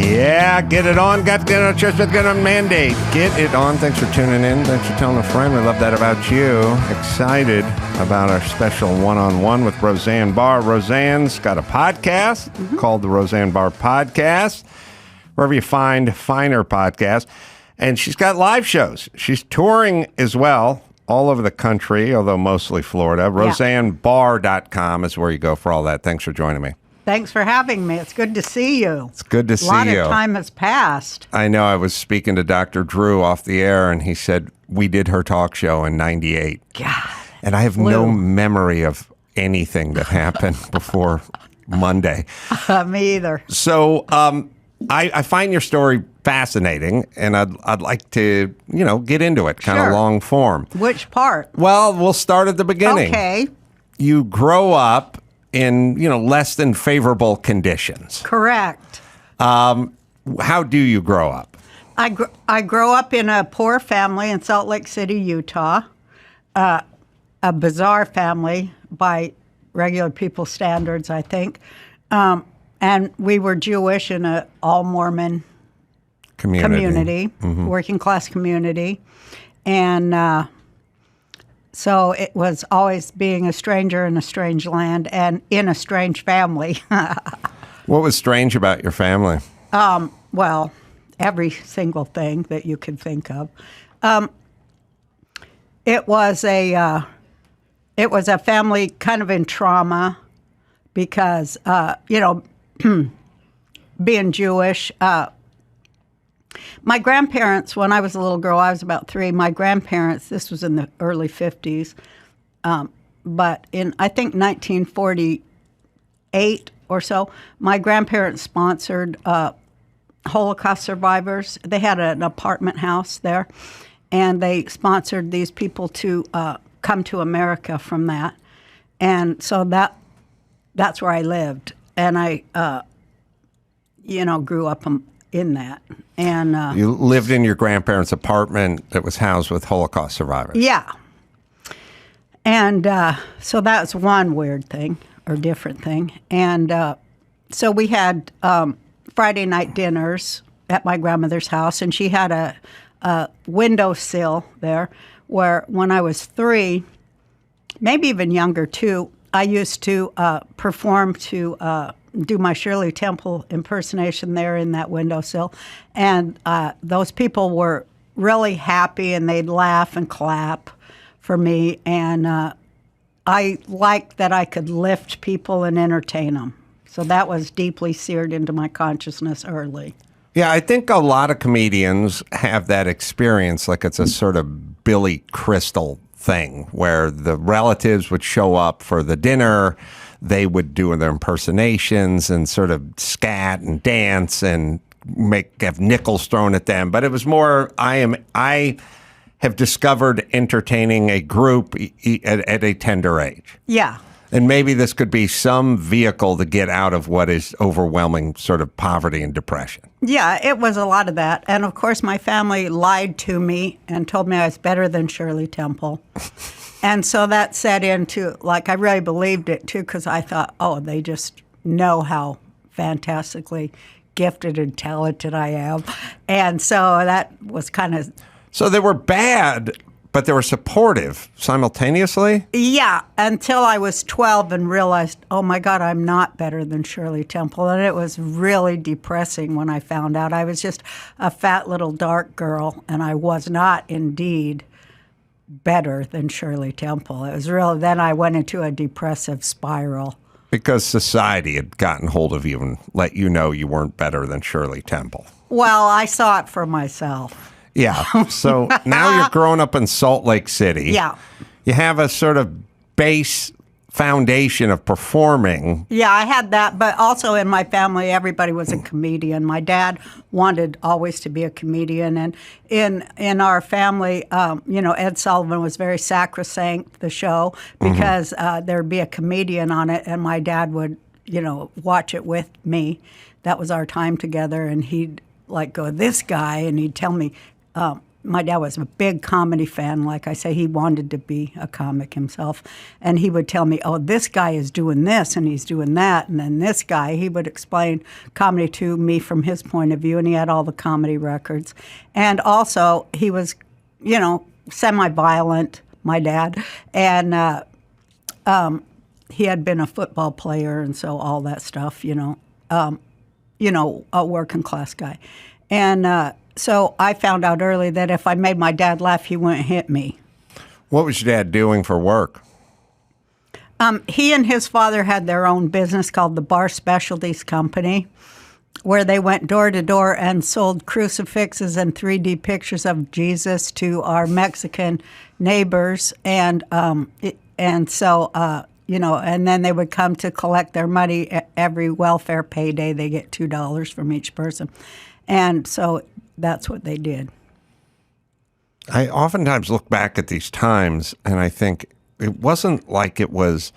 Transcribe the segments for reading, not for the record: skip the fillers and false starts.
Yeah, get it on. Got to get on. Just get on mandate. Get it on. Thanks for tuning in. Thanks for telling a friend. We love that about you. Excited about our special one-on-one with Roseanne Barr. Roseanne's got a podcast called the Roseanne Barr Podcast, wherever you find finer podcasts. And she's got live shows. She's touring as well all over the country, although mostly Florida. RoseanneBarr.com is where you go for all that. Thanks for joining me. Thanks for having me. It's good to see you. It's good to see you. A lot of time has passed. I know. I was speaking to Dr. Drew off the air, and he said we did her talk show in 98. God. And I have no memory of anything that happened before Monday. Me either. So I find your story fascinating, and I'd like to, get into it, kind of long form. Which part? Well, we'll start at the beginning. Okay. You grow up in, less than favorable conditions. Correct. How do you grow up? I grow up in a poor family in Salt Lake City, Utah. A bizarre family by regular people's standards, I think. And we were Jewish in an all-Mormon community, working class community. And so it was always being a stranger in a strange land and in a strange family. What was strange about your family? Well, every single thing that you could think of. It was a family kind of in trauma because, being Jewish. My grandparents, when I was a little girl, I was about 3, my grandparents, this was in the early 50s, but in, I think, 1948 or so, my grandparents sponsored Holocaust survivors. They had an apartment house there, and they sponsored these people to come to America from that. And so that's where I lived. And I, grew up in that. And you lived in your grandparents' apartment that was housed with Holocaust survivors. Yeah. And so that's one weird thing or different thing. And so we had Friday night dinners at my grandmother's house, and she had a windowsill there where when I was 3, maybe even younger too, I used to perform to do my Shirley Temple impersonation there in that windowsill. And those people were really happy, and they'd laugh and clap for me. And I liked that I could lift people and entertain them. So that was deeply seared into my consciousness early. Yeah, I think a lot of comedians have that experience, like it's a sort of Billy Crystal thing where the relatives would show up for the dinner, they would do their impersonations and sort of scat and dance and have nickels thrown at them. But it was more, I have discovered entertaining a group at a tender age. Yeah. And maybe this could be some vehicle to get out of what is overwhelming sort of poverty and depression. Yeah, it was a lot of that. And of course, my family lied to me and told me I was better than Shirley Temple. And so that set into, I really believed it too, because I thought, they just know how fantastically gifted and talented I am. And so that was kind of... So they were bad, but they were supportive simultaneously? Yeah, until I was 12 and realized, oh my God, I'm not better than Shirley Temple. And it was really depressing when I found out. I was just a fat little dark girl, and I was not indeed better than Shirley Temple. It was really, then I went into a depressive spiral. Because society had gotten hold of you and let you know you weren't better than Shirley Temple. Well, I saw it for myself. Yeah. So now you're growing up in Salt Lake City. Yeah. You have a sort of base foundation of performing. Yeah, I had that, but also in my family, everybody was a comedian. My dad wanted always to be a comedian, and in our family, Ed Sullivan was very sacrosanct, the show, because there'd be a comedian on it, and my dad would, watch it with me. That was our time together, and he'd go, this guy, and he'd tell me, my dad was a big comedy fan. Like I say, he wanted to be a comic himself. And he would tell me, oh, this guy is doing this and he's doing that. And then this guy, he would explain comedy to me from his point of view. And he had all the comedy records. And also, he was, semi-violent, my dad. And he had been a football player and so all that stuff, a working class guy. And so I found out early that if I made my dad laugh, he wouldn't hit me. What was your dad doing for work? He and his father had their own business called the Barr Specialties Company, where they went door to door and sold crucifixes and 3D pictures of Jesus to our Mexican neighbors. And so and then they would come to collect their money every welfare payday. They get $2 from each person. And so that's what they did. I oftentimes look back at these times and I think it wasn't like it was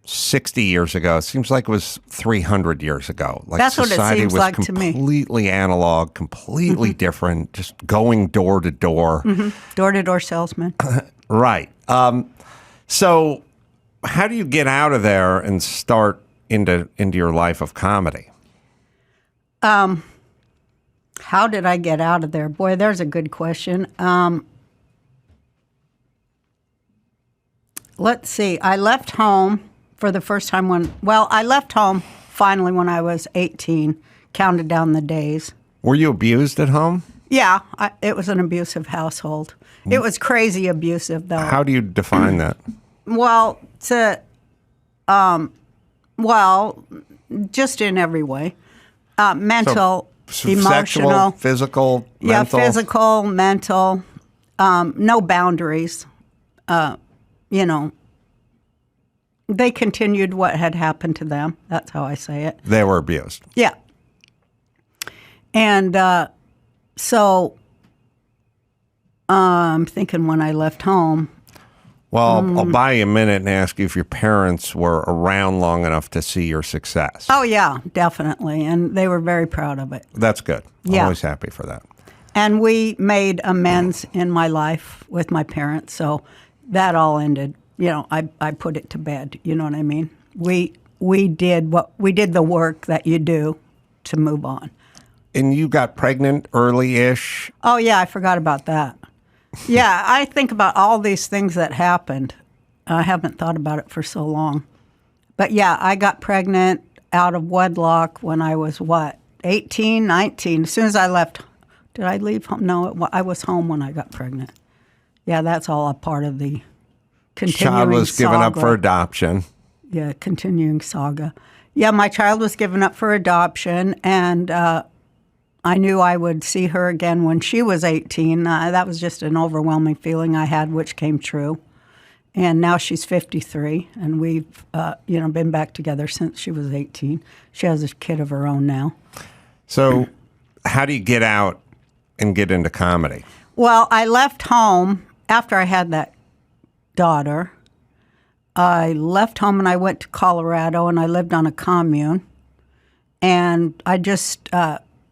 60 years ago. It seems like it was 300 years ago. Like that's what it seems like to me. Completely analog, completely different, just going door to door. Door-to-door salesman. Right. So how do you get out of there and start into your life of comedy? How did I get out of there? Boy, there's a good question. Let's see. I left home for the first time I left home finally when I was 18, counted down the days. Were you abused at home? Yeah, it was an abusive household. It was crazy abusive, though. How do you define that? Well, just in every way. Mental, emotional. Sexual, physical, mental? Yeah, physical, mental, no boundaries. They continued what had happened to them. That's how I say it. They were abused. Yeah. And so I'm thinking when I left home. Well, I'll buy you a minute and ask you if your parents were around long enough to see your success. Oh, yeah, definitely. And they were very proud of it. That's good. I'm Yeah. always happy for that. And we made amends in my life with my parents. So that all ended. I put it to bed. You know what I mean? We did the work that you do to move on. And you got pregnant early-ish? Oh, yeah, I forgot about that. Yeah, I think about all these things that happened. I haven't thought about it for so long. But yeah, I got pregnant out of wedlock when I was, 18, 19. As soon as I left, did I leave home? No, I was home when I got pregnant. Yeah, that's all a part of the continuing Child was saga. given up for adoption. Yeah, continuing saga. Yeah, my child was given up for adoption, and I knew I would see her again when she was 18. That was just an overwhelming feeling I had, which came true. And now she's 53, and we've been back together since she was 18. She has a kid of her own now. So how do you get out and get into comedy? Well, I left home after I had that daughter. I left home and I went to Colorado, and I lived on a commune. And I just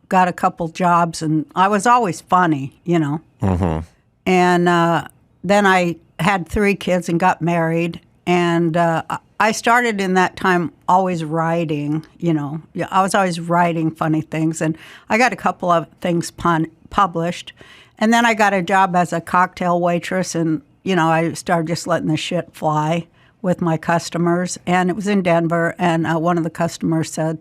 got a couple jobs, and I was always funny, Mm-hmm. And then I had 3 kids and got married, and I started in that time always writing, I was always writing funny things, and I got a couple of things published. And then I got a job as a cocktail waitress, and, I started just letting the shit fly with my customers, and it was in Denver, and one of the customers said,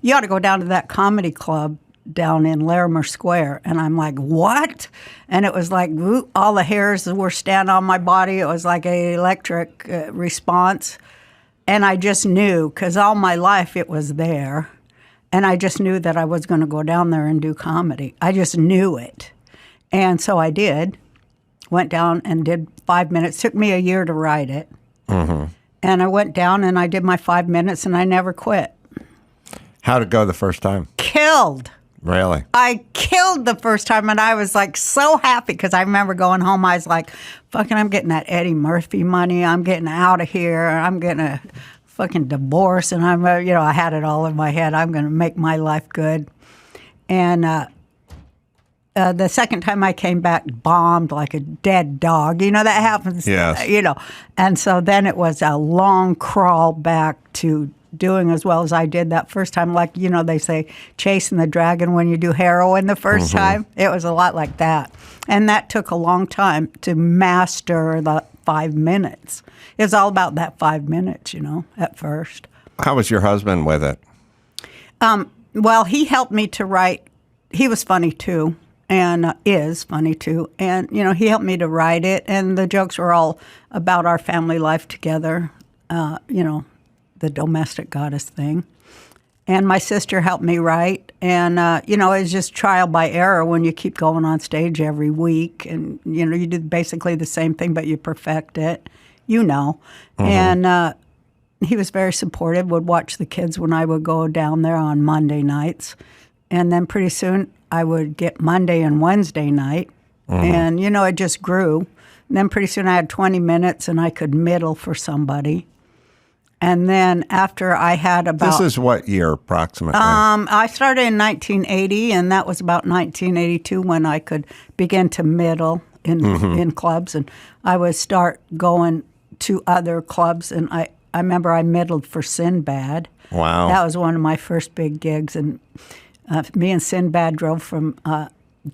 "You ought to go down to that comedy club down in Larimer Square." And I'm like, "What?" And it was like, all the hairs were standing on my body. It was like an electric response. And I just knew, because all my life it was there, and I just knew that I was going to go down there and do comedy. I just knew it. And so I did. Went down and did 5 minutes. Took me a year to write it. Mm-hmm. And I went down and I did my 5 minutes, and I never quit. How'd it go the first time? Killed. Really? I killed the first time, and I was like so happy because I remember going home. I was like, fucking, I'm getting that Eddie Murphy money. I'm getting out of here. I'm getting a fucking divorce. And I'm, I had it all in my head. I'm going to make my life good. And the second time I came back, bombed like a dead dog. You know, that happens, Yes. you know. And so then it was a long crawl back to doing as well as I did that first time. Like, you know, they say chasing the dragon when you do heroin the first time. It was a lot like that. And that took a long time to master the 5 minutes. It was all about that 5 minutes, you know, at first. How was your husband with it? Well, he helped me to write. He was funny too, and is funny too. And, you know, he helped me to write it. And the jokes were all about our family life together, you know, the domestic goddess thing. And my sister helped me write. And, you know, it's just trial by error when you keep going on stage every week. And, you know, you do basically the same thing, but you perfect it, you know. And he was very supportive, would watch the kids when I would go down there on Monday nights. And then pretty soon I would get Monday and Wednesday night. And, you know, it just grew. And then pretty soon I had 20 minutes and I could middle for somebody. And then after I had about... This is what year approximately? I started in 1980, and that was about 1982 when I could begin to middle in clubs. And I would start going to other clubs, and I remember I middled for Sinbad. Wow. That was one of my first big gigs. And me and Sinbad drove from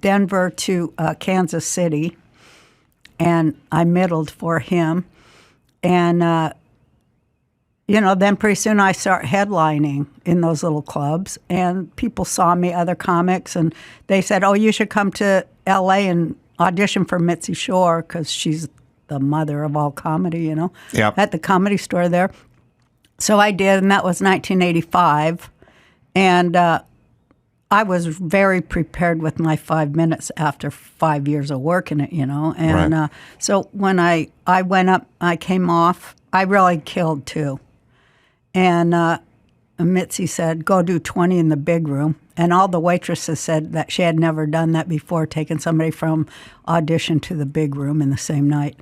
Denver to Kansas City, and I middled for him. And... you know, then pretty soon I start headlining in those little clubs, and people saw me, other comics, and they said, oh, you should come to L.A. and audition for Mitzi Shore because she's the mother of all comedy, you know, at the Comedy Store there. So I did, and that was 1985, and I was very prepared with my 5 minutes after 5 years of working it, you know. And so when I went up, I came off, I really killed too. And Mitzi said, go do 20 in the big room. And all the waitresses said that she had never done that before, taking somebody from audition to the big room in the same night.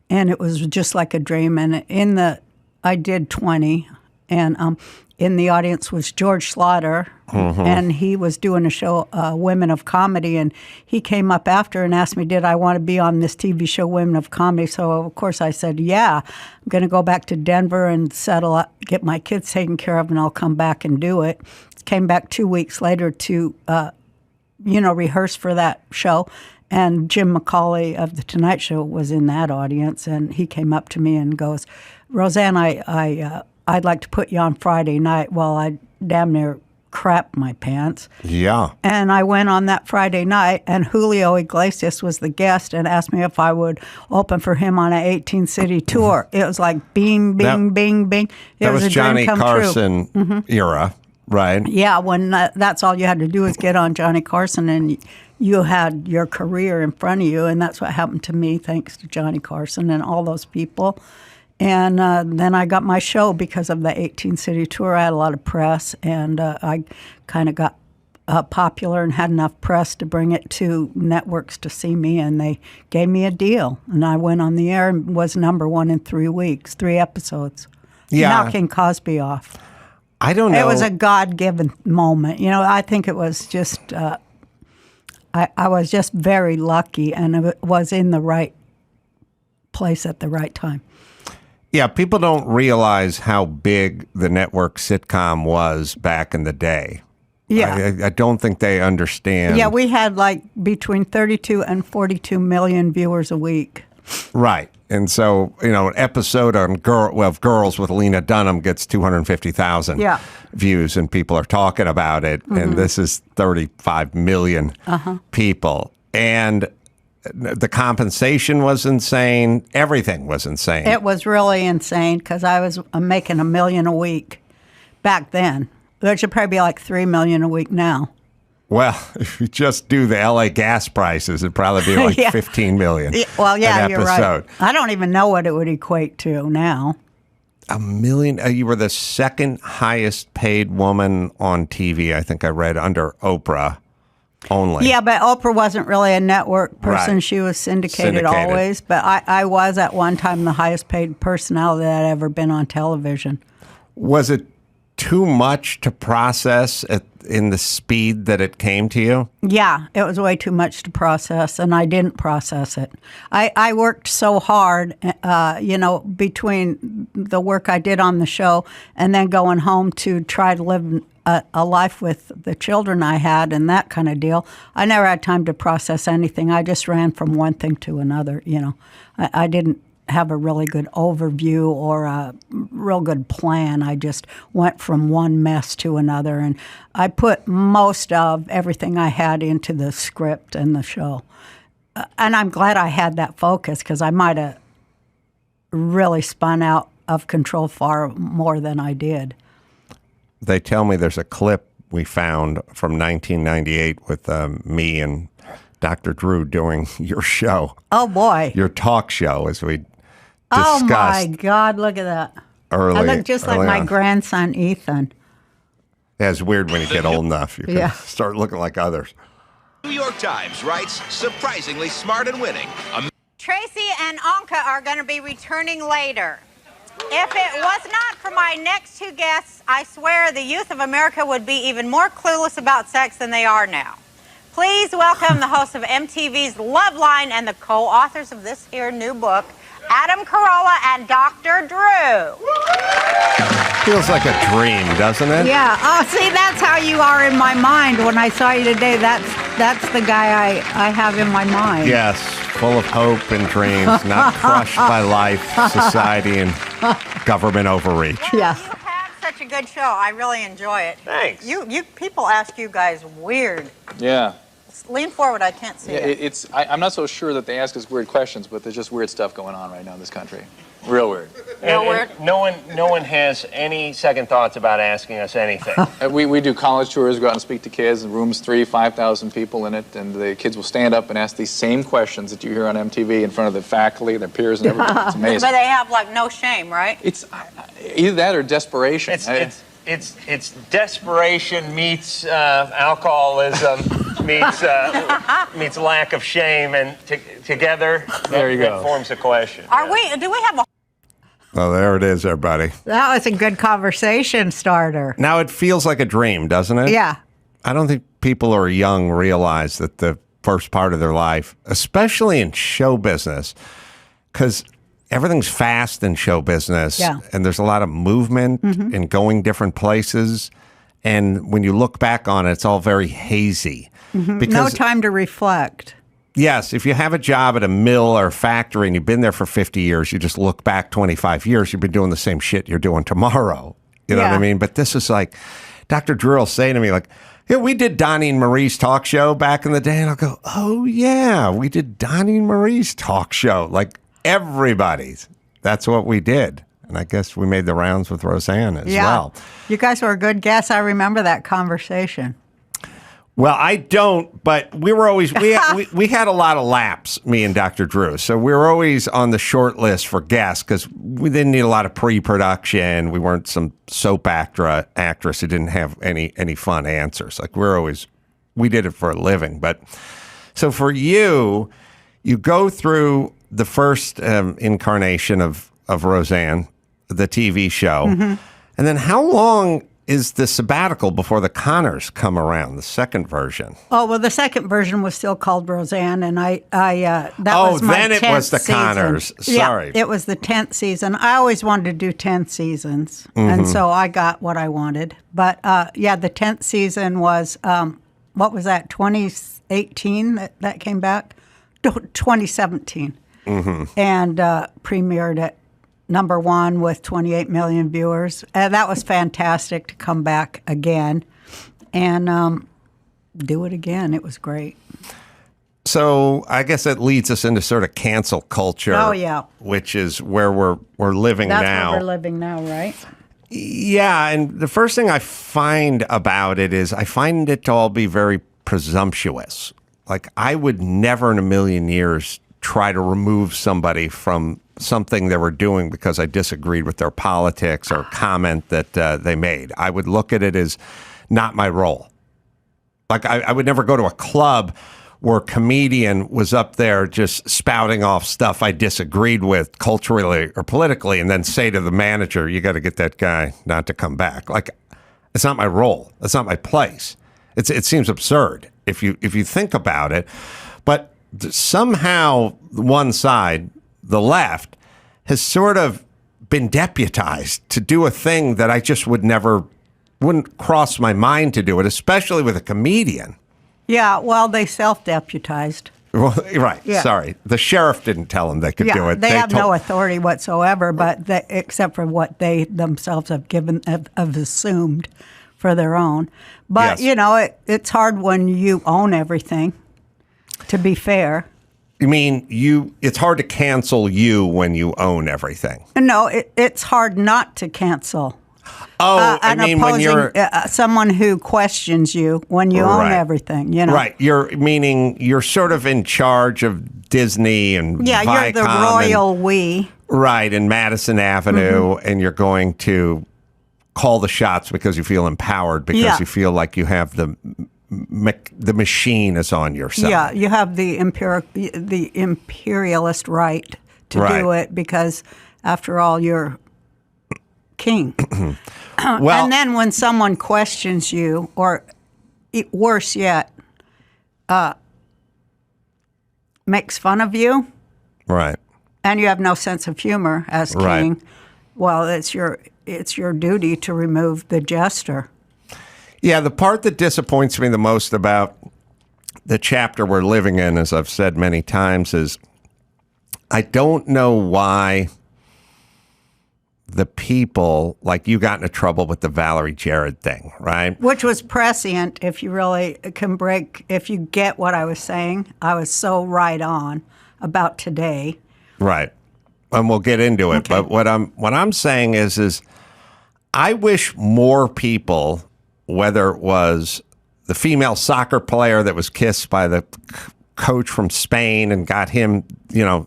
And it was just like a dream. And I did 20. And in the audience was George Slaughter. And he was doing a show, Women of Comedy. And he came up after and asked me, did I want to be on this TV show, Women of Comedy? So, of course, I said, yeah. I'm going to go back to Denver and settle up, get my kids taken care of, and I'll come back and do it. Came back 2 weeks later to, you know, rehearse for that show. And Jim McCauley of The Tonight Show was in that audience. And he came up to me and goes, Roseanne, I'd like to put you on Friday night. Well, I damn near crap my pants. Yeah. And I went on that Friday night, and Julio Iglesias was the guest and asked me if I would open for him on an 18-city tour. It was like bing, bing, bing, bing. It was a Johnny dream come Carson true. era, right? Yeah, when that's all you had to do was get on Johnny Carson, and you had your career in front of you, and that's what happened to me thanks to Johnny Carson and all those people. And then I got my show because of the 18-city tour. I had a lot of press, and I kind of got popular and had enough press to bring it to networks to see me, and they gave me a deal. And I went on the air and was #1 in 3 weeks, 3 episodes, knocking Cosby off. I don't know. It was a God-given moment. You know, I think it was just, I was just very lucky, and it was in the right place at the right time. Yeah, people don't realize how big the network sitcom was back in the day. Yeah. I don't think they understand. Yeah, we had like between 32 and 42 million viewers a week. Right. And so, you know, an episode on Girls with Lena Dunham gets 250,000 views, and people are talking about it. And this is 35 million people. And the compensation was insane. Everything was insane. It was really insane because I was making $1 million a week back then. It should probably be like $3 million a week now. Well, if you just do the LA gas prices, it'd probably be like $15 million. Well, yeah, an you're episode. right. I don't even know what it would equate to now. $1 million. You were the second highest paid woman on TV, I think I read, under Oprah. Only. Yeah, but Oprah wasn't really a network person. Right. She was syndicated always. But I was at one time the highest paid personality that had ever been on television. Was it too much to process in the speed that it came to you? Yeah, it was way too much to process, and I didn't process it. I worked so hard, between the work I did on the show and then going home to try to live a life with the children I had and that kind of deal. I never had time to process anything. I just ran from one thing to another, I didn't have a really good overview or a real good plan. I just went from one mess to another, and I put most of everything I had into the script and the show. And I'm glad I had that focus, because I might have really spun out of control far more than I did. They tell me there's a clip we found from 1998 with me and Dr. Drew doing your show. Oh, boy. Your talk show, as we discussed. Oh, my God, look at that. I look just like my grandson, Ethan. Yeah, it's weird when you get old enough. You can start looking like others. New York Times writes, surprisingly smart and winning. Tracy and Anka are going to be returning later. If it was not for my next two guests, I swear the youth of America would be even more clueless about sex than they are now. Please welcome the hosts of MTV's Loveline and the co-authors of this here new book, Adam Carolla and Dr. Drew. Feels like a dream, doesn't it? Yeah. Oh, see, that's how you are in my mind. When I saw you today, that's the guy I have in my mind. Yes, full of hope and dreams, not crushed by life, society, and government overreach. Yes. You have such a good show. I really enjoy it. Thanks. You people ask you guys weird. Yeah. Lean forward. I can't see it. I'm not so sure that they ask us weird questions, but there's just weird stuff going on right now in this country. Real weird. Weird. No one has any second thoughts about asking us anything. We do college tours, go out and speak to kids, in rooms 5,000 people in it, and the kids will stand up and ask these same questions that you hear on MTV in front of the faculty, their peers, and everybody. It's amazing. But they have like no shame, right? It's either that or desperation. It's desperation meets alcoholism meets lack of shame, and together there you go. It forms a question. Do we have a? Oh, there it is, everybody. That was a good conversation starter. Now it feels like a dream, doesn't it? Yeah. I don't think people who are young realize that the first part of their life, especially in show business, because everything's fast in show business, and there's a lot of movement and going different places. And when you look back on it, it's all very hazy. Because, no time to reflect. Yes, if you have a job at a mill or a factory and you've been there for 50 years, you just look back 25 years, you've been doing the same shit you're doing tomorrow. You know what I mean? But this is like, Dr. Drew will say to me, like, yeah, we did Donnie and Marie's talk show back in the day. And I'll go, oh, yeah, we did Donnie and Marie's talk show. Like, everybody's. That's what we did. And I guess we made the rounds with Roseanne as well. You guys were a good guess. I remember that conversation. Well, I don't, but we were always, we had a lot of laps, me and Dr. Drew. So we were always on the short list for guests because we didn't need a lot of pre-production. We weren't some soap actress who didn't have any fun answers. Like we did it for a living. But so for you go through the first incarnation of Roseanne, the TV show. And then how long is the sabbatical before the Connors come around, the second version? Oh, well, the second version was still called Roseanne, and that was my 10th then it was the season. Connors. Sorry. Yeah, it was the 10th season. I always wanted to do 10 seasons, and so I got what I wanted. But, the 10th season was, what was that, 2018 that came back? 2017. And premiered at #1 with 28 million viewers. That was fantastic to come back again and do it again. It was great. So I guess that leads us into sort of cancel culture. Oh, yeah. Which is where we're living now. That's where we're living now, right? Yeah, and the first thing I find about it is I find it to all be very presumptuous. Like I would never in a million years try to remove somebody from something they were doing because I disagreed with their politics or comment that they made. I would look at it as not my role. Like I would never go to a club where a comedian was up there just spouting off stuff I disagreed with culturally or politically and then say to the manager, you got to get that guy not to come back. Like It's not my role. It's not my place. It seems absurd if you think about it. But somehow one side, the left, has sort of been deputized to do a thing that I just wouldn't cross my mind to do it, especially with a comedian. Yeah, well, they self-deputized. Well, right. Yeah. Sorry. The sheriff didn't tell them they could do it. They have no authority whatsoever, except for what they themselves have assumed for their own. But, Yes. It's hard when you own everything, to be fair. You mean it's hard to cancel you when you own everything? No, it's hard not to cancel. Oh, I mean when you're someone who questions you when you own everything, Right. You're sort of in charge of Disney and yeah, Viacom you're the royal we. Right, in Madison Avenue, and you're going to call the shots because you feel empowered, because you feel like you have the machine is on your side. Yeah, you have the imperialist right to do it because, after all, you're king. Well, and then when someone questions you, or worse yet, makes fun of you, right, and you have no sense of humor as king, Right. well, it's your duty to remove the jester. Yeah, the part that disappoints me the most about the chapter we're living in, as I've said many times, is I don't know why the people, like you got into trouble with the Valerie Jarrett thing, right? Which was prescient, if you really if you get what I was saying. I was so right on about today. Right. And we'll get into it. Okay. But what I'm saying is I wish more people, whether it was the female soccer player that was kissed by the coach from Spain and got him,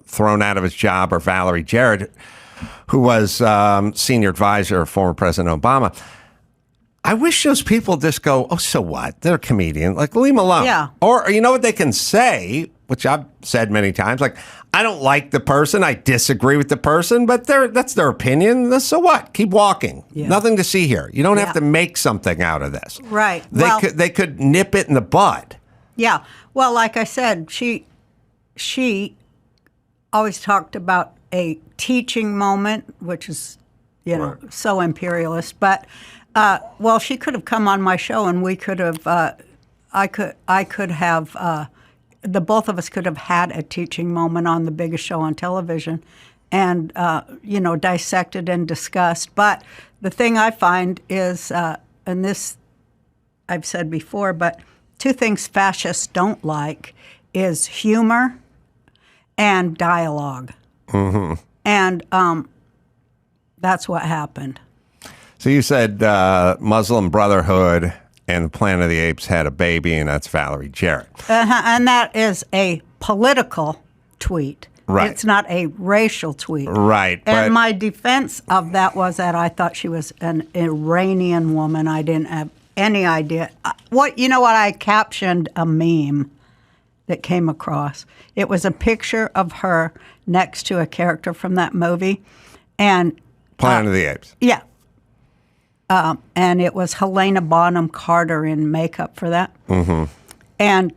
thrown out of his job, or Valerie Jarrett, who was senior advisor of former President Obama. I wish those people just go, oh, so what? They're a comedian. Like, leave them alone. Yeah. Or you know what they can say, which I've said many times, like, I don't like the person, I disagree with the person, but that's their opinion. So what? Keep walking. Yeah. Nothing to see here. You don't have Yeah. to make something out of this. Right. They could nip it in the bud. Yeah. Well, like I said, she always talked about a teaching moment, which is, so imperialist. But, she could have come on my show and we could have, I could have, the both of us could have had a teaching moment on the biggest show on television and, dissected and discussed. But the thing I find is, and this I've said before, but two things fascists don't like is humor and dialogue. Mm-hmm. And that's what happened. So you said Muslim Brotherhood and the Planet of the Apes had a baby, and that's Valerie Jarrett. And that is a political tweet. Right. It's not a racial tweet. Right. And my defense of that was that I thought she was an Iranian woman. I didn't have any idea. I captioned a meme that came across. It was a picture of her next to a character from that movie. And Planet of the Apes. Yeah. And it was Helena Bonham Carter in makeup for that. Mm-hmm. And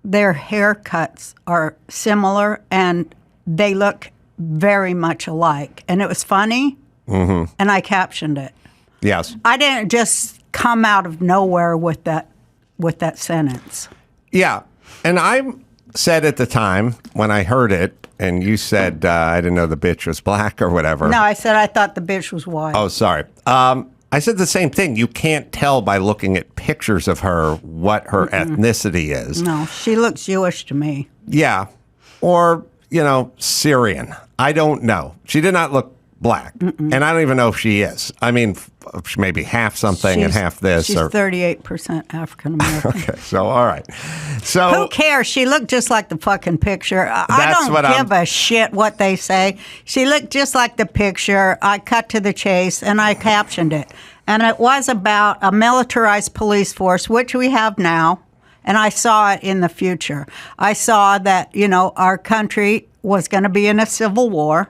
their haircuts are similar, and they look very much alike. And it was funny, and I captioned it. Yes. I didn't just come out of nowhere with that sentence. Yeah. And I said at the time when I heard it, and you said I didn't know the bitch was black or whatever. No, I said I thought the bitch was white. Oh, sorry. I said the same thing. You can't tell by looking at pictures of her what her ethnicity is. No, she looks Jewish to me. Yeah. Or, Syrian. I don't know. She did not look black. And I don't even know if she is. I mean, she may be half something and half this. She's 38% African American. Okay, so all right. So who cares? She looked just like the fucking picture. I don't give a shit what they say. She looked just like the picture. I cut to the chase and I captioned it. And it was about a militarized police force, which we have now. And I saw it in the future. I saw that, our country was going to be in a civil war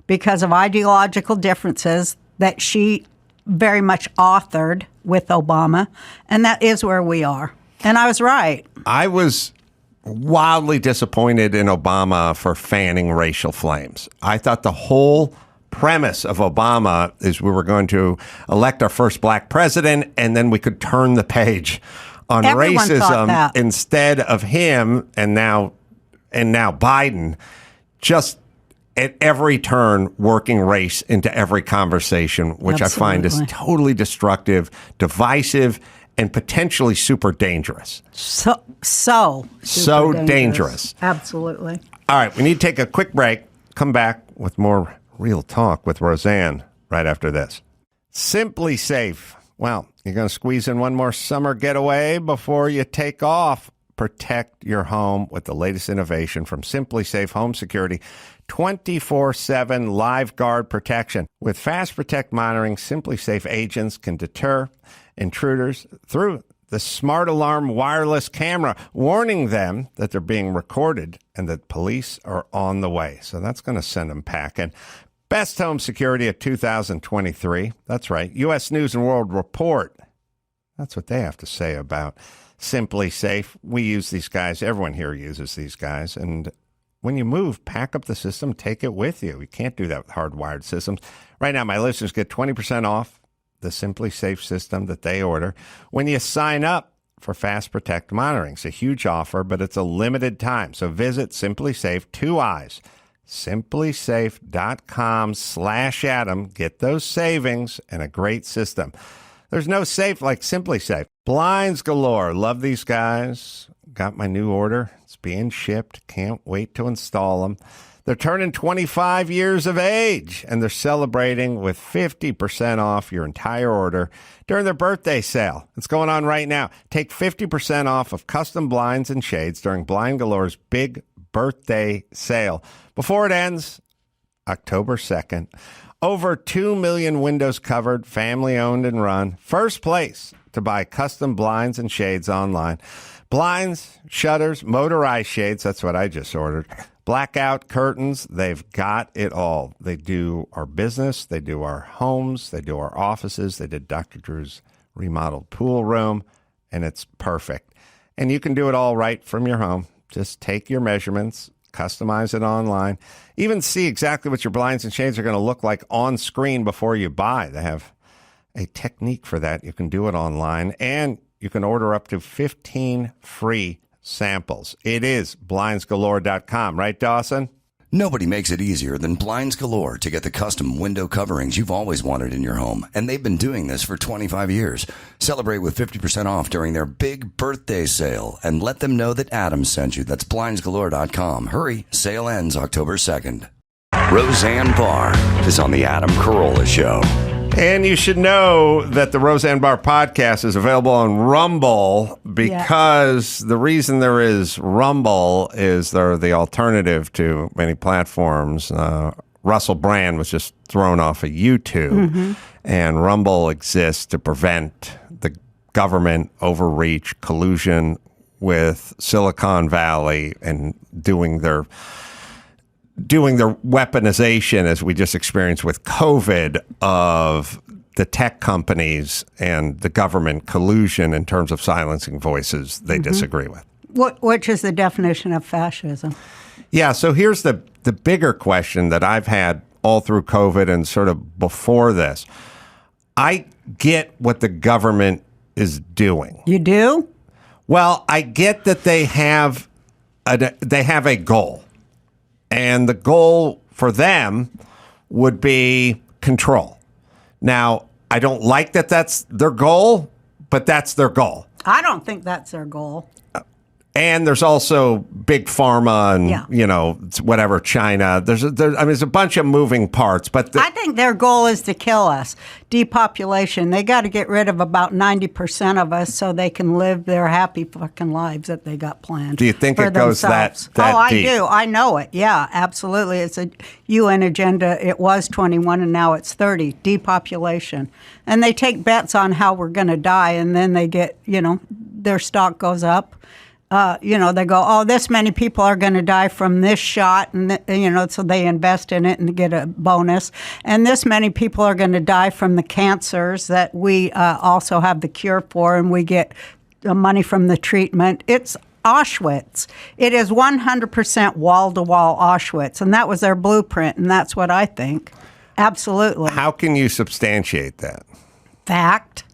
because of ideological differences that she very much authored with Obama, and that is where we are. And I was right. I was wildly disappointed in Obama for fanning racial flames. I thought the whole premise of Obama is we were going to elect our first black president, and then we could turn the page on Everyone thought racism that. instead of him and now Biden just at every turn working race into every conversation, which I find is totally destructive, divisive, and potentially super dangerous. So dangerous. Absolutely. All right, we need to take a quick break. Come back with more real talk with Roseanne right after this. Simply Safe. Well, you're going to squeeze in one more summer getaway before you take off. Protect your home with the latest innovation from Simply Safe Home Security. 24/7 live guard protection. With Fast Protect monitoring, Simply Safe agents can deter intruders through the Smart Alarm wireless camera, warning them that they're being recorded and that police are on the way. So that's going to send them packing. Best home security of 2023. That's right. U.S. News and World Report. That's what they have to say about Simply Safe. We use these guys. Everyone here uses these guys. And when you move, pack up the system, take it with you. You can't do that with hardwired systems. Right now, my listeners get 20% off the Simply Safe system that they order when you sign up for Fast Protect monitoring. It's a huge offer, but it's a limited time. So visit Simply Safe, 2 eyes, simplysafe.com/Adam. Get those savings and a great system. There's no safe like Simply Safe. Blinds galore. Love these guys. Got my new order. It's being shipped. Can't wait to install them. They're turning 25 years of age, and they're celebrating with 50% off your entire order during their birthday sale. It's going on right now. Take 50% off of custom blinds and shades during Blind Galore's big birthday sale. Before it ends, October 2nd. Over 2 million windows covered, family-owned and run. First place to buy custom blinds and shades online. Blinds, shutters, motorized shades, that's what I just ordered. Blackout curtains, they've got it all. They do our business, they do our homes, they do our offices, they did Dr. Drew's remodeled pool room, and it's perfect. And you can do it all right from your home. Just take your measurements, customize it online, even see exactly what your blinds and shades are going to look like on screen before you buy. They have a technique for that. You can do it online, and you can order up to 15 free samples. It is blindsgalore.com, right, Dawson? Nobody makes it easier than Blinds Galore to get the custom window coverings you've always wanted in your home, and they've been doing this for 25 years. Celebrate with 50% off during their big birthday sale, and let them know that Adam sent you. That's blindsgalore.com. Hurry, sale ends October 2nd. Roseanne Barr is on the Adam Carolla Show. And you should know that the Roseanne Barr podcast is available on Rumble because the reason there is Rumble is they're the alternative to many platforms. Russell Brand was just thrown off of YouTube, and Rumble exists to prevent the government overreach, collusion with Silicon Valley, and doing their weaponization, as we just experienced with COVID, of the tech companies and the government collusion in terms of silencing voices they disagree with. Which is the definition of fascism? Yeah, so here's the bigger question that I've had all through COVID and sort of before this. I get what the government is doing. You do? Well, I get that they have a goal. And the goal for them would be control. Now, I don't like that that's their goal, but that's their goal. I don't think that's their goal. And there's also big pharma and, whatever, China. There's a bunch of moving parts. But I think their goal is to kill us, depopulation. They got to get rid of about 90% of us so they can live their happy fucking lives that they got planned. Do you think it goes that Oh, I deep? do. I know it. Yeah, absolutely. It's a UN agenda. It was 21 and now it's 30, depopulation. And they take bets on how we're going to die, and then they get, their stock goes up. they go, oh, this many people are going to die from this shot, and so they invest in it and get a bonus. And this many people are going to die from the cancers that we also have the cure for, and we get money from the treatment. It's Auschwitz. It is 100% wall-to-wall Auschwitz, and that was their blueprint, and that's what I think. Absolutely. How can you substantiate that? Fact.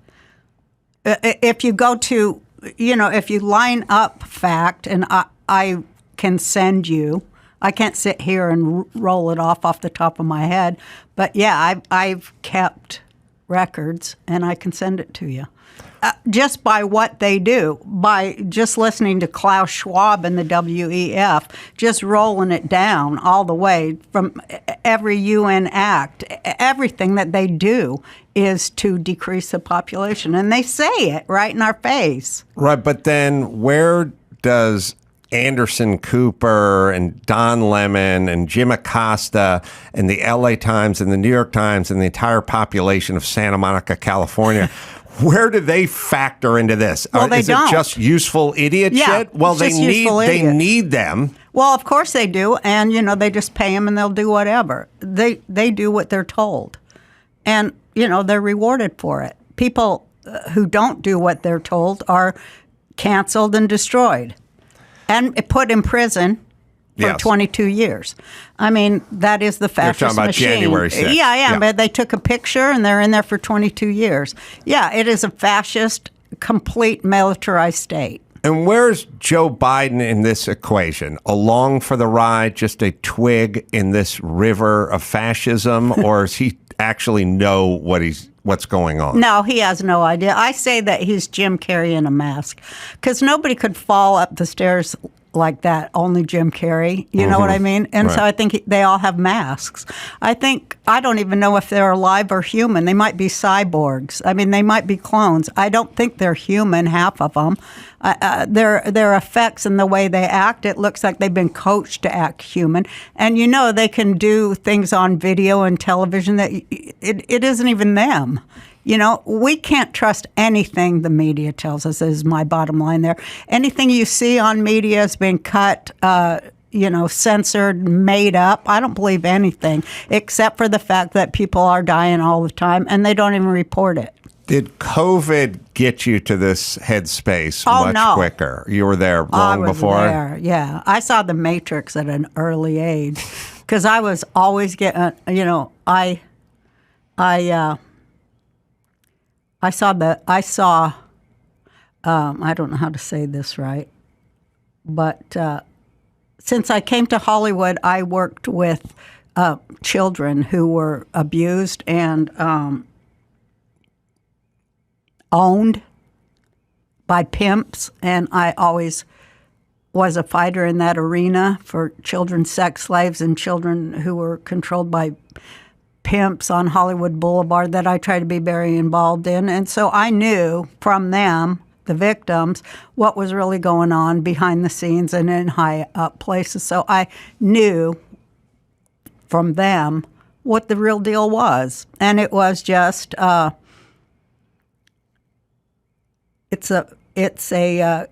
If you go to if you line up fact, and I can send you, I can't sit here and roll it off the top of my head, but yeah, I've kept records, and I can send it to you. Just by what they do, by just listening to Klaus Schwab and the WEF, just rolling it down all the way from every UN act, everything that they do is to decrease the population. And they say it right in our face. Right, but then where does Anderson Cooper and Don Lemon and Jim Acosta and the LA Times and the New York Times and the entire population of Santa Monica, California, where do they factor into this? Well, they don't. Is it just useful idiot shit? Well, they need them. Well, of course they do, and they just pay them and they'll do whatever. They do what they're told, and they're rewarded for it. People who don't do what they're told are canceled and destroyed, and put in prison for 22 years. I mean, that is the fascist You're talking about machine. January 6th. Yeah, but they took a picture and they're in there for 22 years. Yeah, it is a fascist, complete militarized state. And where's Joe Biden in this equation? Along for the ride, just a twig in this river of fascism, or does he actually know what's going on? No, he has no idea. I say that he's Jim Carrey in a mask, because nobody could fall up the stairs like that, only Jim Carrey, you know what I mean? And so I think they all have masks. I don't even know if they're alive or human. They might be cyborgs. I mean, they might be clones. I don't think they're human, half of them. Their effects and the way they act, it looks like they've been coached to act human. And they can do things on video and television that it isn't even them. We can't trust anything the media tells us, is my bottom line there. Anything you see on media has been cut, censored, made up. I don't believe anything, except for the fact that people are dying all the time, and they don't even report it. Did COVID get you to this headspace much quicker? You were there long before? I was there, yeah. I saw The Matrix at an early age, because I was always getting, I saw, I don't know how to say this right, but since I came to Hollywood, I worked with children who were abused and owned by pimps, and I always was a fighter in that arena for children sex slaves and children who were controlled by pimps on Hollywood Boulevard that I try to be very involved in. And so I knew from them, the victims, what was really going on behind the scenes and in high up places. So I knew from them what the real deal was. And it was just, it's a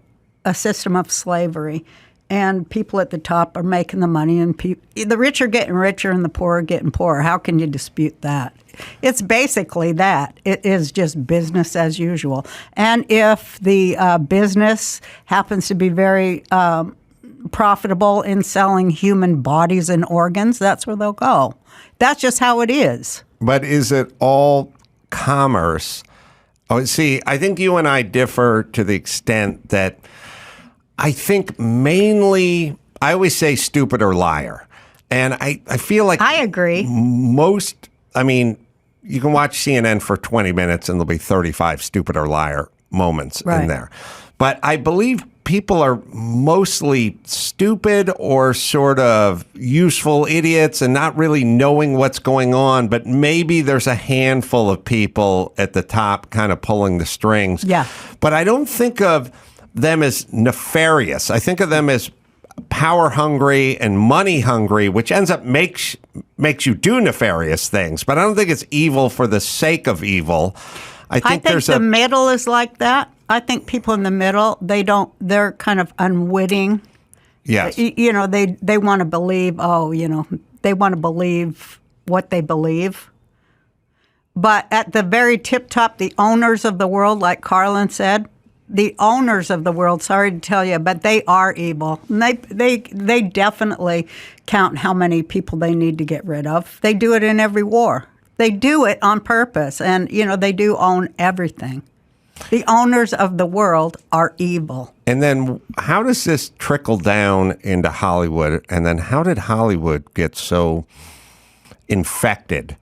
system of slavery. And people at the top are making the money, and the rich are getting richer and the poor are getting poorer. How can you dispute that? It's basically that. It is just business as usual. And if the business happens to be very profitable in selling human bodies and organs, that's where they'll go. That's just how it is. But is it all commerce? Oh, see, I think you and I differ to the extent that I think mainly, I always say stupid or liar. And I feel like I agree. You can watch CNN for 20 minutes and there'll be 35 stupid or liar moments in there. But I believe people are mostly stupid or sort of useful idiots and not really knowing what's going on. But maybe there's a handful of people at the top kind of pulling the strings. Yeah. But I don't think of them as nefarious. I think of them as power hungry and money hungry, which ends up makes you do nefarious things. But I don't think it's evil for the sake of evil. I think the middle is like that. I think people in the middle, they're kind of unwitting. Yes. You know, they want to believe, they want to believe what they believe. But at the very tip top, the owners of the world, like Carlin said, the owners of the world, sorry to tell you, but they are evil. And they definitely count how many people they need to get rid of. They do it in every war. They do it on purpose. And, they do own everything. The owners of the world are evil. And then how does this trickle down into Hollywood? And then how did Hollywood get so infected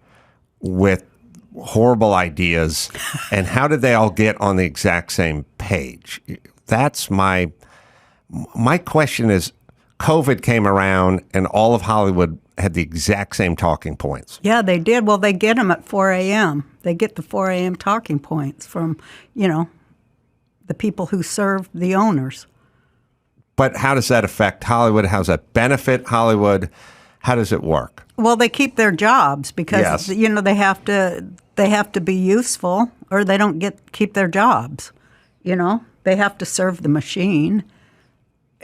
with horrible ideas? And how did they all get on the exact same page? That's my question is, COVID came around and all of Hollywood had the exact same talking points. Yeah, they did. Well, they get them at 4 a.m. They get the 4 a.m. talking points from, the people who serve the owners. But how does that affect Hollywood? How does that benefit Hollywood? How does it work? Well, they keep their jobs because, Yes. they have to be useful or they don't keep their jobs. They have to serve the machine.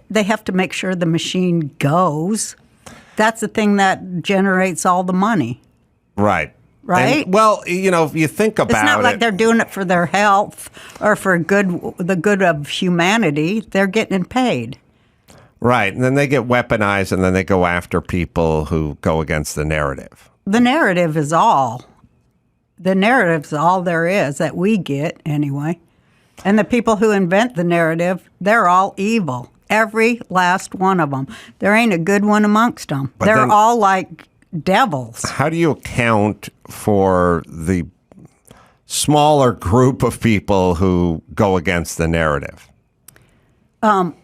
They have to make sure the machine goes. That's the thing that generates all the money. Right. Right? And, well, if you think about it. It's not like they're doing it for their health or for the good of humanity. They're getting paid. Right. And then they get weaponized and then they go after people who go against the narrative. The narrative is all. The narrative's all there is that we get anyway. And the people who invent the narrative, they're all evil. Every last one of them. There ain't a good one amongst them. But they're then, all like devils. How do you account for the smaller group of people who go against the narrative? Well,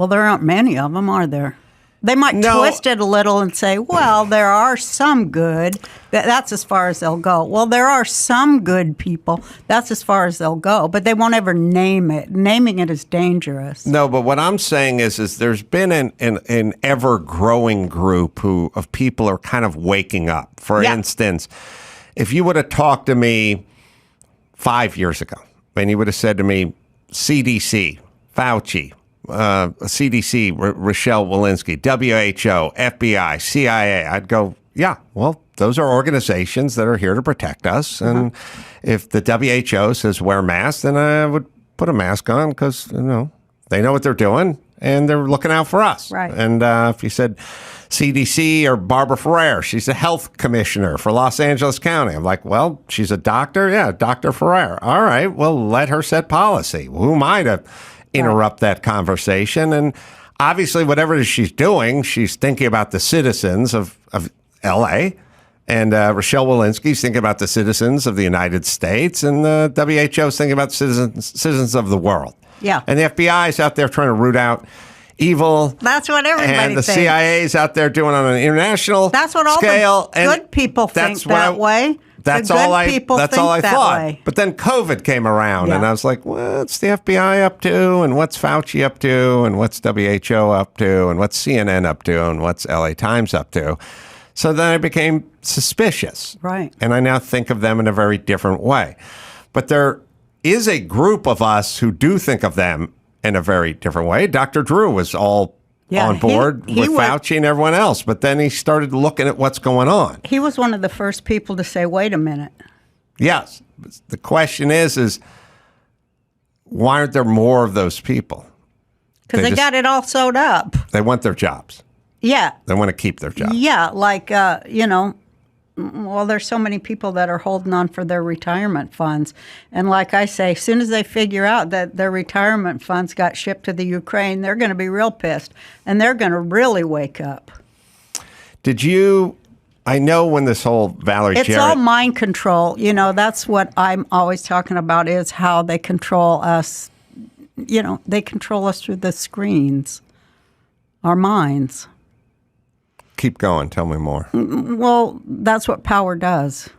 there aren't many of them, are there? They might twist it a little and say, well, there are some good. That's as far as they'll go. Well, there are some good people. That's as far as they'll go. But they won't ever name it. Naming it is dangerous. No, but what I'm saying is there's been an ever-growing group of people are kind of waking up. For instance, if you would have talked to me 5 years ago, and you would have said to me, CDC, Fauci, CDC, Rochelle Walensky, WHO, FBI, CIA, I'd go, yeah, well, those are organizations that are here to protect us. And if the WHO says wear masks, then I would put a mask on because, they know what they're doing and they're looking out for us. Right. And if you said CDC or Barbara Ferrer, she's a health commissioner for Los Angeles County. I'm like, well, she's a doctor? Yeah, Dr. Ferrer. All right, well, let her set policy. Who am I to interrupt that conversation? And obviously, whatever it is she's doing, she's thinking about the citizens of L.A., and Rochelle Walensky's thinking about the citizens of the United States, and the WHO's thinking about citizens of the world. Yeah. And the FBI's out there trying to root out evil. That's what everybody And the thinks. CIA's out there doing it on an international That's what all scale. the good people think that way. That's the good all I. people That's think all I that thought. way. But then COVID came around, Yeah. and I was like, "What's the FBI up to? And what's Fauci up to? And what's WHO up to? And what's CNN up to? And what's LA Times up to?" So then I became suspicious, Right? And I now think of them in a very different way. But there is a group of us who do think of them in a very different way. Dr. Drew was all on board with Fauci and everyone else, but then he started looking at what's going on. He was one of the first people to say, wait a minute. Yes. The question is why aren't there more of those people? Because they got it all sewed up. They want their jobs. Yeah. They want to keep their jobs. Yeah, like, well, there's so many people that are holding on for their retirement funds. And like I say, as soon as they figure out that their retirement funds got shipped to the Ukraine, they're going to be real pissed. And they're going to really wake up. I know when this whole Valerie It's Jarrett... all mind control. That's what I'm always talking about is how they control us. They control us through the screens, our minds. Keep going. Tell me more. Well, that's what power does.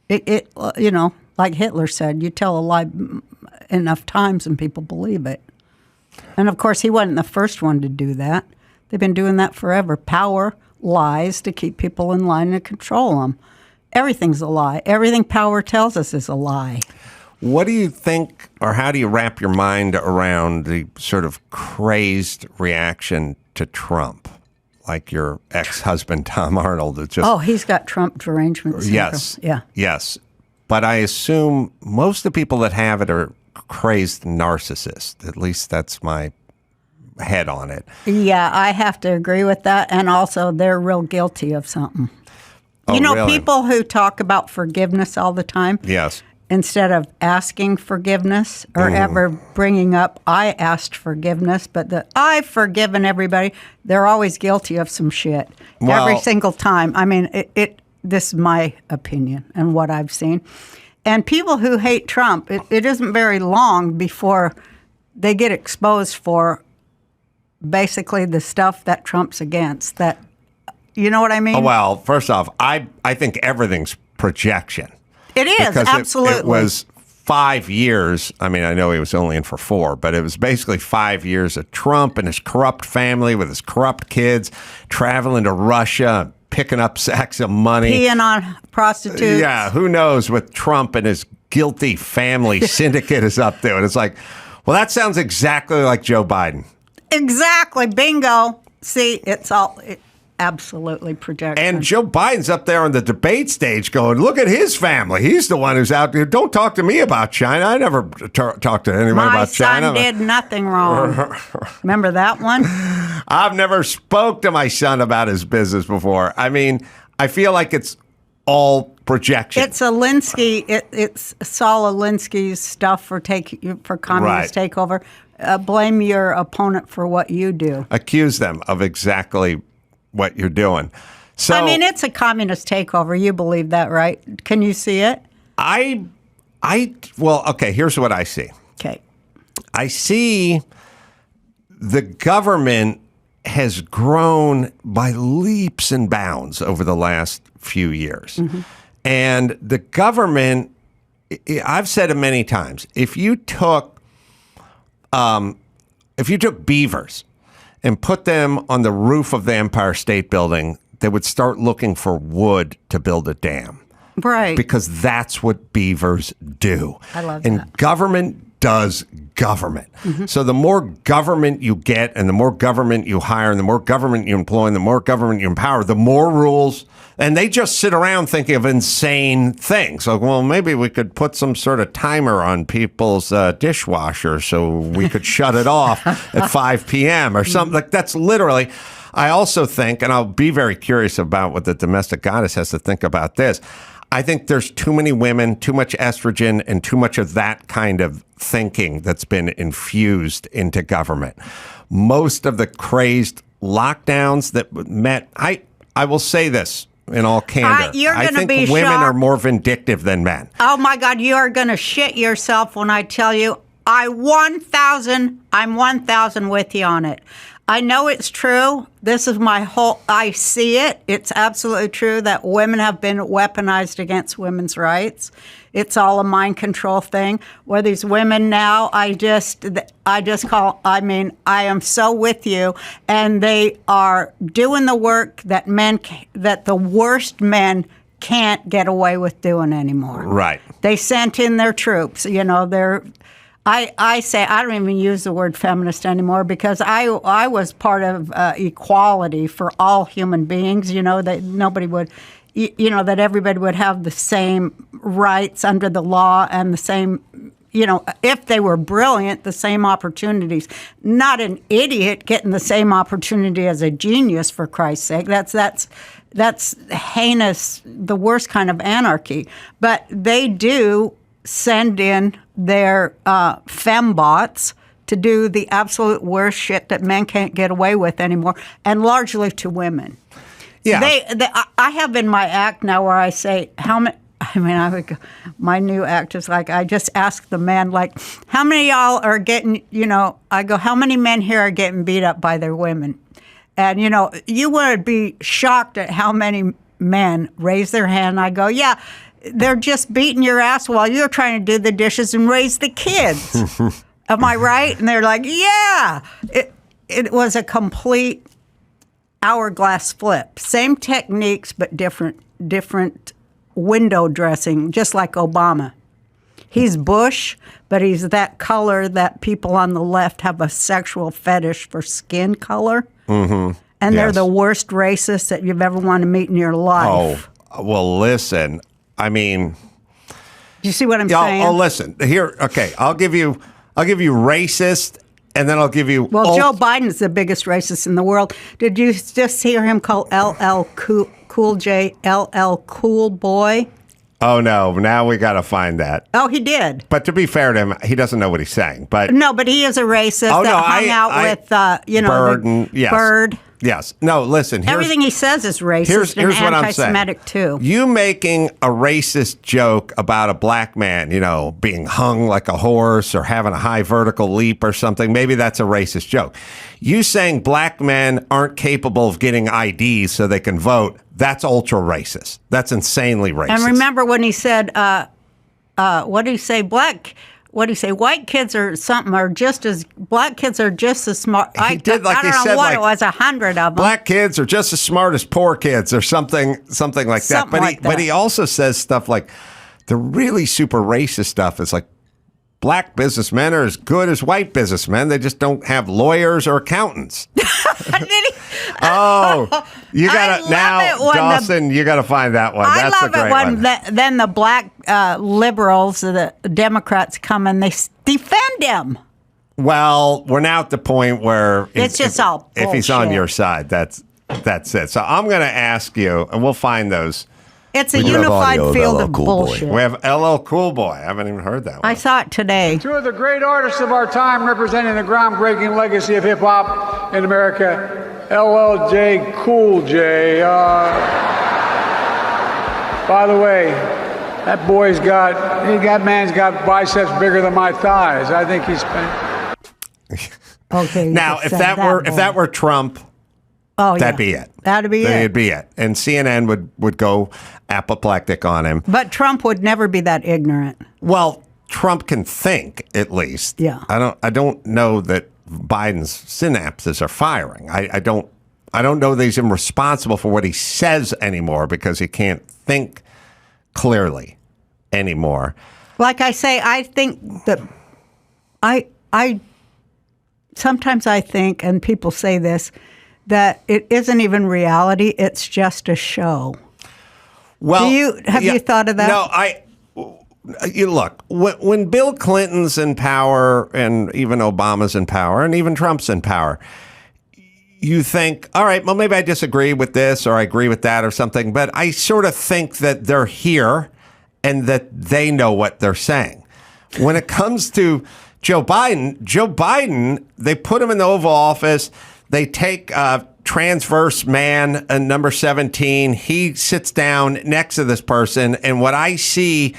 It like Hitler said, you tell a lie enough times and people believe it. And of course, he wasn't the first one to do that. They've been doing that forever. Power lies to keep people in line and control them. Everything's a lie. Everything power tells us is a lie. What do you think, or how do you wrap your mind around the sort of crazed reaction to Trump? Like your ex-husband, Tom Arnold. He's got Trump derangement syndrome. Yes. Yeah. Yes. But I assume most of the people that have it are crazed narcissists. At least that's my head on it. Yeah, I have to agree with that. And also, they're real guilty of something. Oh, really? People who talk about forgiveness all the time. Yes. Instead of asking forgiveness or ever bringing up, I asked forgiveness, but I've forgiven everybody. They're always guilty of some shit every single time. I mean, this is my opinion and what I've seen. And people who hate Trump, it isn't very long before they get exposed for basically the stuff that Trump's against. That, you know what I mean? Well, first off, I think everything's projection. It is, because absolutely. It was 5 years. I mean, I know he was only in for 4, but it was basically 5 years of Trump and his corrupt family with his corrupt kids traveling to Russia, picking up sacks of money. Peeing on prostitutes. Yeah, who knows what Trump and his guilty family syndicate is up to. And it's like, well, that sounds exactly like Joe Biden. Exactly. Bingo. See, it's all... absolutely projection. And Joe Biden's up there on the debate stage going, look at his family. He's the one who's out there. Don't talk to me about China. I never talked to anybody about China. My son did nothing wrong. Remember that one? I've never spoke to my son about his business before. I mean, I feel like it's all projection. It's Alinsky. It's Saul Alinsky's stuff for communist takeover. Blame your opponent for what you do. Accuse them of exactly what you're doing. So I mean, it's a communist takeover. You believe that, right? Can you see it? Well, okay, here's what I see. Okay. I see the government has grown by leaps and bounds over the last few years. Mm-hmm. And the government, I've said it many times, if you took beavers and put them on the roof of the Empire State Building, they would start looking for wood to build a dam. Right. Because that's what beavers do. I love and that. And government does government. Mm-hmm. So the more government you get and the more government you hire and the more government you employ and the more government you empower, the more rules. And they just sit around thinking of insane things. Like, well, maybe we could put some sort of timer on people's dishwasher so we could shut it off at 5 p.m. or something. Like, that's literally... I also think, and I'll be very curious about what the domestic goddess has to think about this, I think there's too many women, too much estrogen, and too much of that kind of thinking that's been infused into government. Most of the crazed lockdowns that met, I will say this in all candor. I think women are more vindictive than men. Oh my God, you are going to shit yourself when I tell you I'm 1,000 with you on it. I know it's true. This is I see it. It's absolutely true that women have been weaponized against women's rights. It's all a mind control thing. Where these women now, I am so with you. And they are doing the work that the worst men can't get away with doing anymore. Right. They sent in their troops. You know, I say I don't even use the word feminist anymore because I was part of equality for all human beings. You know, that nobody would, that everybody would have the same rights under the law and the same, if they were brilliant, the same opportunities. Not an idiot getting the same opportunity as a genius, for Christ's sake. That's heinous, the worst kind of anarchy. But they do send in their fembots to do the absolute worst shit that men can't get away with anymore, and largely to women. Yeah. I have in my act now where I say, my new act is like, I just ask the men, like, how many of y'all are getting, I go, how many men here are getting beat up by their women? And, you would be shocked at how many men raise their hand. I go, yeah, they're just beating your ass while you're trying to do the dishes and raise the kids. Am I right? And they're like, yeah. It was a complete hourglass flip. Same techniques, but different window dressing, just like Obama. He's Bush, but he's that color that people on the left have a sexual fetish for skin color. Mm-hmm. And they're Yes. the worst racists that you've ever wanted to meet in your life. Oh, well, listen. I mean, Do you see what I'm saying? oh, listen. Here, okay. I'll give you racist, and then I'll give you. Well, Joe Biden's the biggest racist in the world. Did you just hear him call LL Cool J LL Cool Boy? Oh no! Now we got to find that. Oh, he did. But to be fair to him, he doesn't know what he's saying. But No, but he is a racist that hung out with, Bird. Yes. Bird. Yes. No, listen. Everything he says is racist and what I'm saying. anti-Semitic too. You making a racist joke about a black man, being hung like a horse or having a high vertical leap or something, maybe that's a racist joke. You saying black men aren't capable of getting IDs so they can vote, that's ultra racist. That's insanely racist. And remember when he said, what did he say? What do you say? White kids or something black kids are just as smart. He did, like I don't he know said, what like, it was, 100 of them. Black kids are just as smart as poor kids or something like that. Something like that. But he also says stuff like the really super racist stuff is like black businessmen are as good as white businessmen. They just don't have lawyers or accountants. Oh, you got to now, Dawson, you got to find that one. That's a great one. Then the black liberals, the Democrats come and they defend him. Well, we're now at the point where It's just all if he's on bullshit. your side, that's it. So I'm going to ask you, and we'll find those. It's a We do have unified audio of field LL of Cool Boy. bullshit. We have LL Cool Boy. I haven't even heard that one. I saw it today. Two of the great artists of our time representing the groundbreaking legacy of hip-hop in America, LL Cool J. By the way, that man's got biceps bigger than my thighs. I think he's... Okay. you Now, just if said that were Trump, oh, that'd be it. That'd be That'd it. be it. And CNN would go apoplectic on him. But Trump would never be that ignorant. Well, Trump can think, at least. Yeah. I don't know that Biden's synapses are firing. I don't know that he's even responsible for what he says anymore because he can't think clearly anymore. Like I say, I think that I sometimes I think, and people say this, that it isn't even reality, it's just a show. Well, Have you thought of that? No, look, when Bill Clinton's in power and even Obama's in power and even Trump's in power, you think, all right, well, maybe I disagree with this or I agree with that or something, but I sort of think that they're here and that they know what they're saying. When it comes to Joe Biden, they put him in the Oval Office. They take transverse man, number 17. He sits down next to this person, and what I see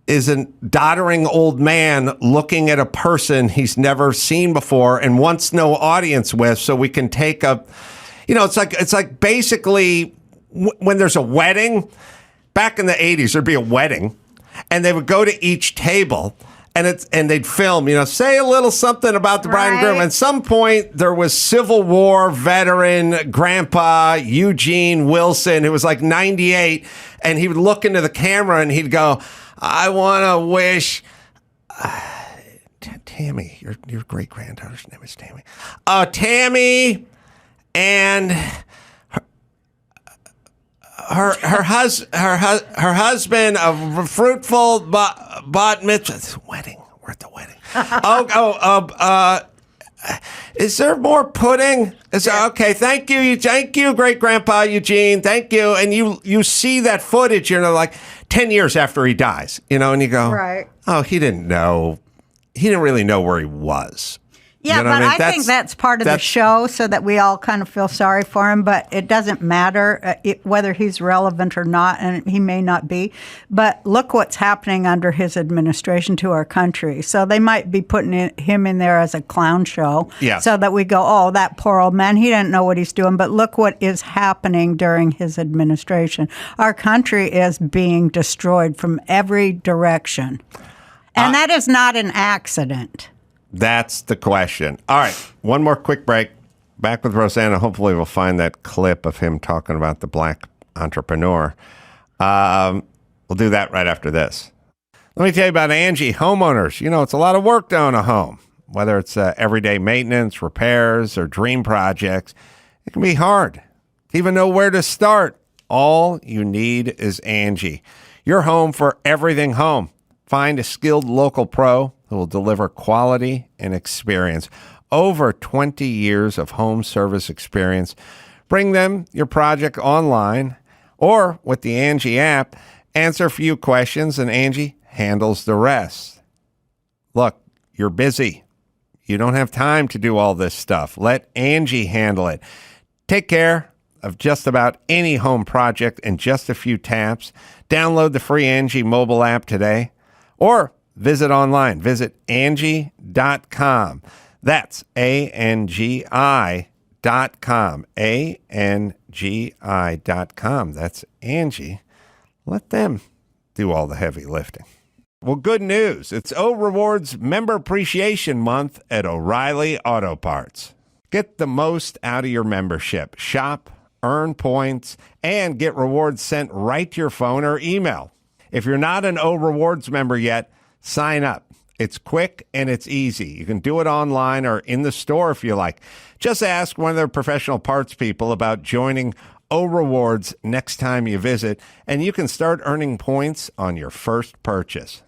is a doddering old man looking at a person he's never seen before and wants no audience with, so we can take it's like basically when there's a wedding, back in the 80s, there'd be a wedding, and they would go to each table, and they'd film, say a little something about the bride and groom. At some point, there was Civil War veteran Grandpa Eugene Wilson, who was like 98, and he would look into the camera and he'd go, I want to wish Tammy, your great granddaughter's name is Tammy. Tammy and her husband a fruitful bat mitzvah. Wedding. We're at the wedding. Is there more pudding? Okay? Thank you, great grandpa Eugene. Thank you. And you see that footage, like 10 years after he dies, and you go, right? Oh, he didn't know. He didn't really know where he was. Yeah, You know but what I mean? I think that's part of the show so that we all kind of feel sorry for him, but it doesn't matter whether he's relevant or not, and he may not be. But look what's happening under his administration to our country. So they might be putting him in there as a clown show so that we go, oh, that poor old man, he didn't know what he's doing. But look what is happening during his administration. Our country is being destroyed from every direction. And that is not an accident. That's the question. All right, one more quick break. Back with Roseanne. Hopefully we'll find that clip of him talking about the black entrepreneur. We'll do that right after this. Let me tell you about Angie Homeowners. You know, it's a lot of work to own a home, whether it's everyday maintenance, repairs, or dream projects. It can be hard to even know where to start. All you need is Angie, your home for everything home. Find a skilled local pro who will deliver quality and experience. Over 20 years of home service experience. Bring them your project online or with the Angie app. Answer a few questions and Angie handles the rest. Look, you're busy. You don't have time to do all this stuff. Let Angie handle it. Take care of just about any home project in just a few taps. Download the free Angie mobile app today or visit online. Visit Angie.com. That's ANGI.com. ANGI.com. That's Angie. Let them do all the heavy lifting. Well, good news. It's O Rewards Member Appreciation Month at O'Reilly Auto Parts. Get the most out of your membership. Shop, earn points, and get rewards sent right to your phone or email. If you're not an O Rewards member yet, sign up. It's quick and it's easy. You can do it online or in the store if you like. Just ask one of their professional parts people about joining O Rewards next time you visit, and you can start earning points on your first purchase.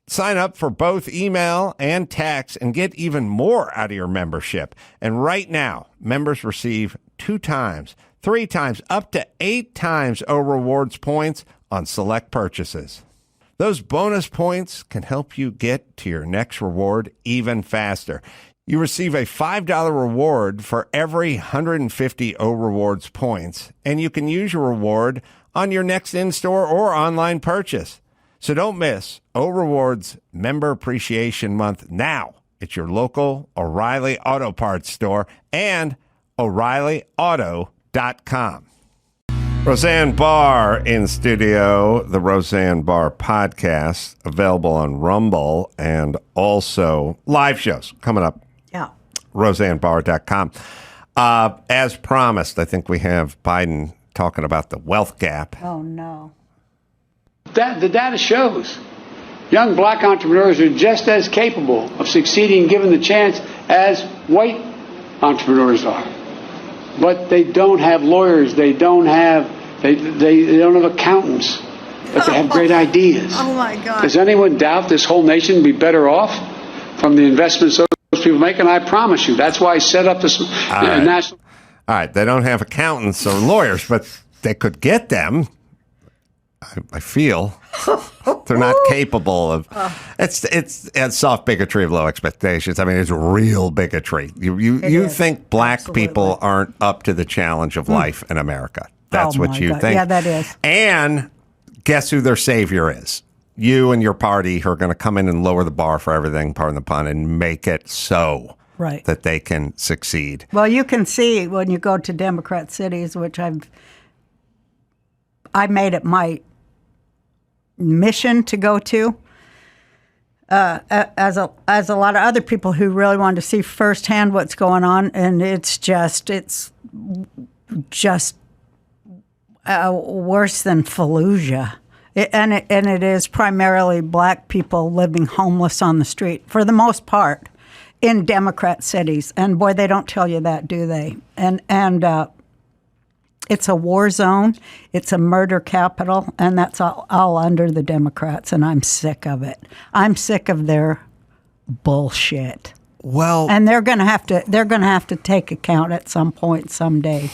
Sign up for both email and text and get even more out of your membership. And right now, members receive 2 times, 3 times, up to 8 times O Rewards points on select purchases. Those bonus points can help you get to your next reward even faster. You receive a $5 reward for every 150 O Rewards points, and you can use your reward on your next in-store or online purchase. So don't miss O Rewards Member Appreciation Month now at your local O'Reilly Auto Parts store and O'ReillyAuto.com. Roseanne Barr in studio, the Roseanne Barr podcast, available on Rumble and also live shows coming up. Yeah. RoseanneBarr.com. As promised, I think we have Biden talking about the wealth gap. Oh, no. The data shows young black entrepreneurs are just as capable of succeeding given the chance as white entrepreneurs are. But they don't have lawyers, they don't have accountants, but they have great ideas. Oh my God. Does anyone doubt this whole nation would be better off from the investments those people make? And I promise you, that's why I set up this national. All right, they don't have accountants or lawyers, but they could get them. I feel they're not capable of. It's soft bigotry of low expectations. I mean, it's real bigotry. You think black Absolutely. people aren't up to the challenge of life in America? That's what you think. Yeah, that is. And guess who their savior is? You and your party who are going to come in and lower the bar for everything, pardon the pun, and make it so Right. that they can succeed. Well, you can see when you go to Democrat cities, which I made it my mission to go to, as a lot of other people who really want to see firsthand what's going on, and it's just worse than Fallujah. It is primarily black people living homeless on the street for the most part in Democrat cities, and boy, they don't tell you that, do they? And it's a war zone, it's a murder capital, and that's all under the Democrats, and I'm sick of it. I'm sick of their bullshit. Well, And they're going to have to take account at some point someday.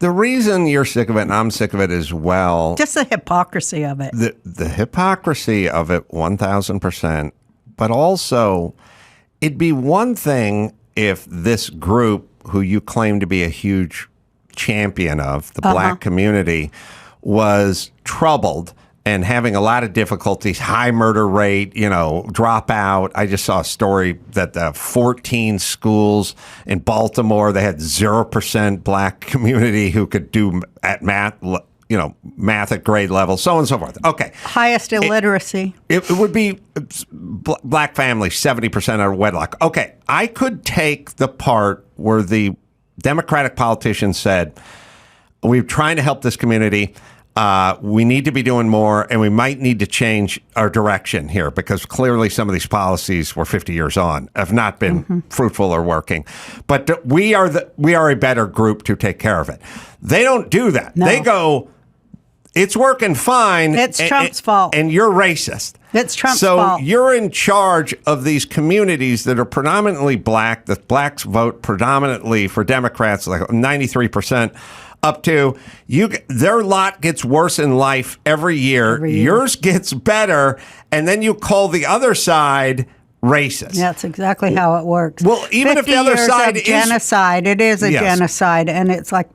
the reason you're sick of it and I'm sick of it as well. Just the hypocrisy of it. The hypocrisy of it, 1,000%. But also, it'd be one thing if this group, who you claim to be a huge champion of, the black community, was troubled and having a lot of difficulties, high murder rate, dropout. I just saw a story that 14 schools in Baltimore, they had 0% black community who could do at math at grade level, so on and so forth. Okay. Highest illiteracy. It would be black families, 70% out of wedlock. Okay. I could take the part where the Democratic politicians said, we're trying to help this community. We need to be doing more, and we might need to change our direction here because clearly some of these policies were 50 years on, have not been fruitful or working. But we are a better group to take care of it. They don't do that. No. They go, it's working fine. It's Trump's fault. And you're racist. It's Trump's So fault. you're in charge of these communities that are predominantly black. The blacks vote predominantly for Democrats, like 93%. Up to their lot gets worse in life every year. Yours gets better, and then you call the other side racist. That's exactly how it works. Well, even if the other side is genocide, it is a genocide, and it's like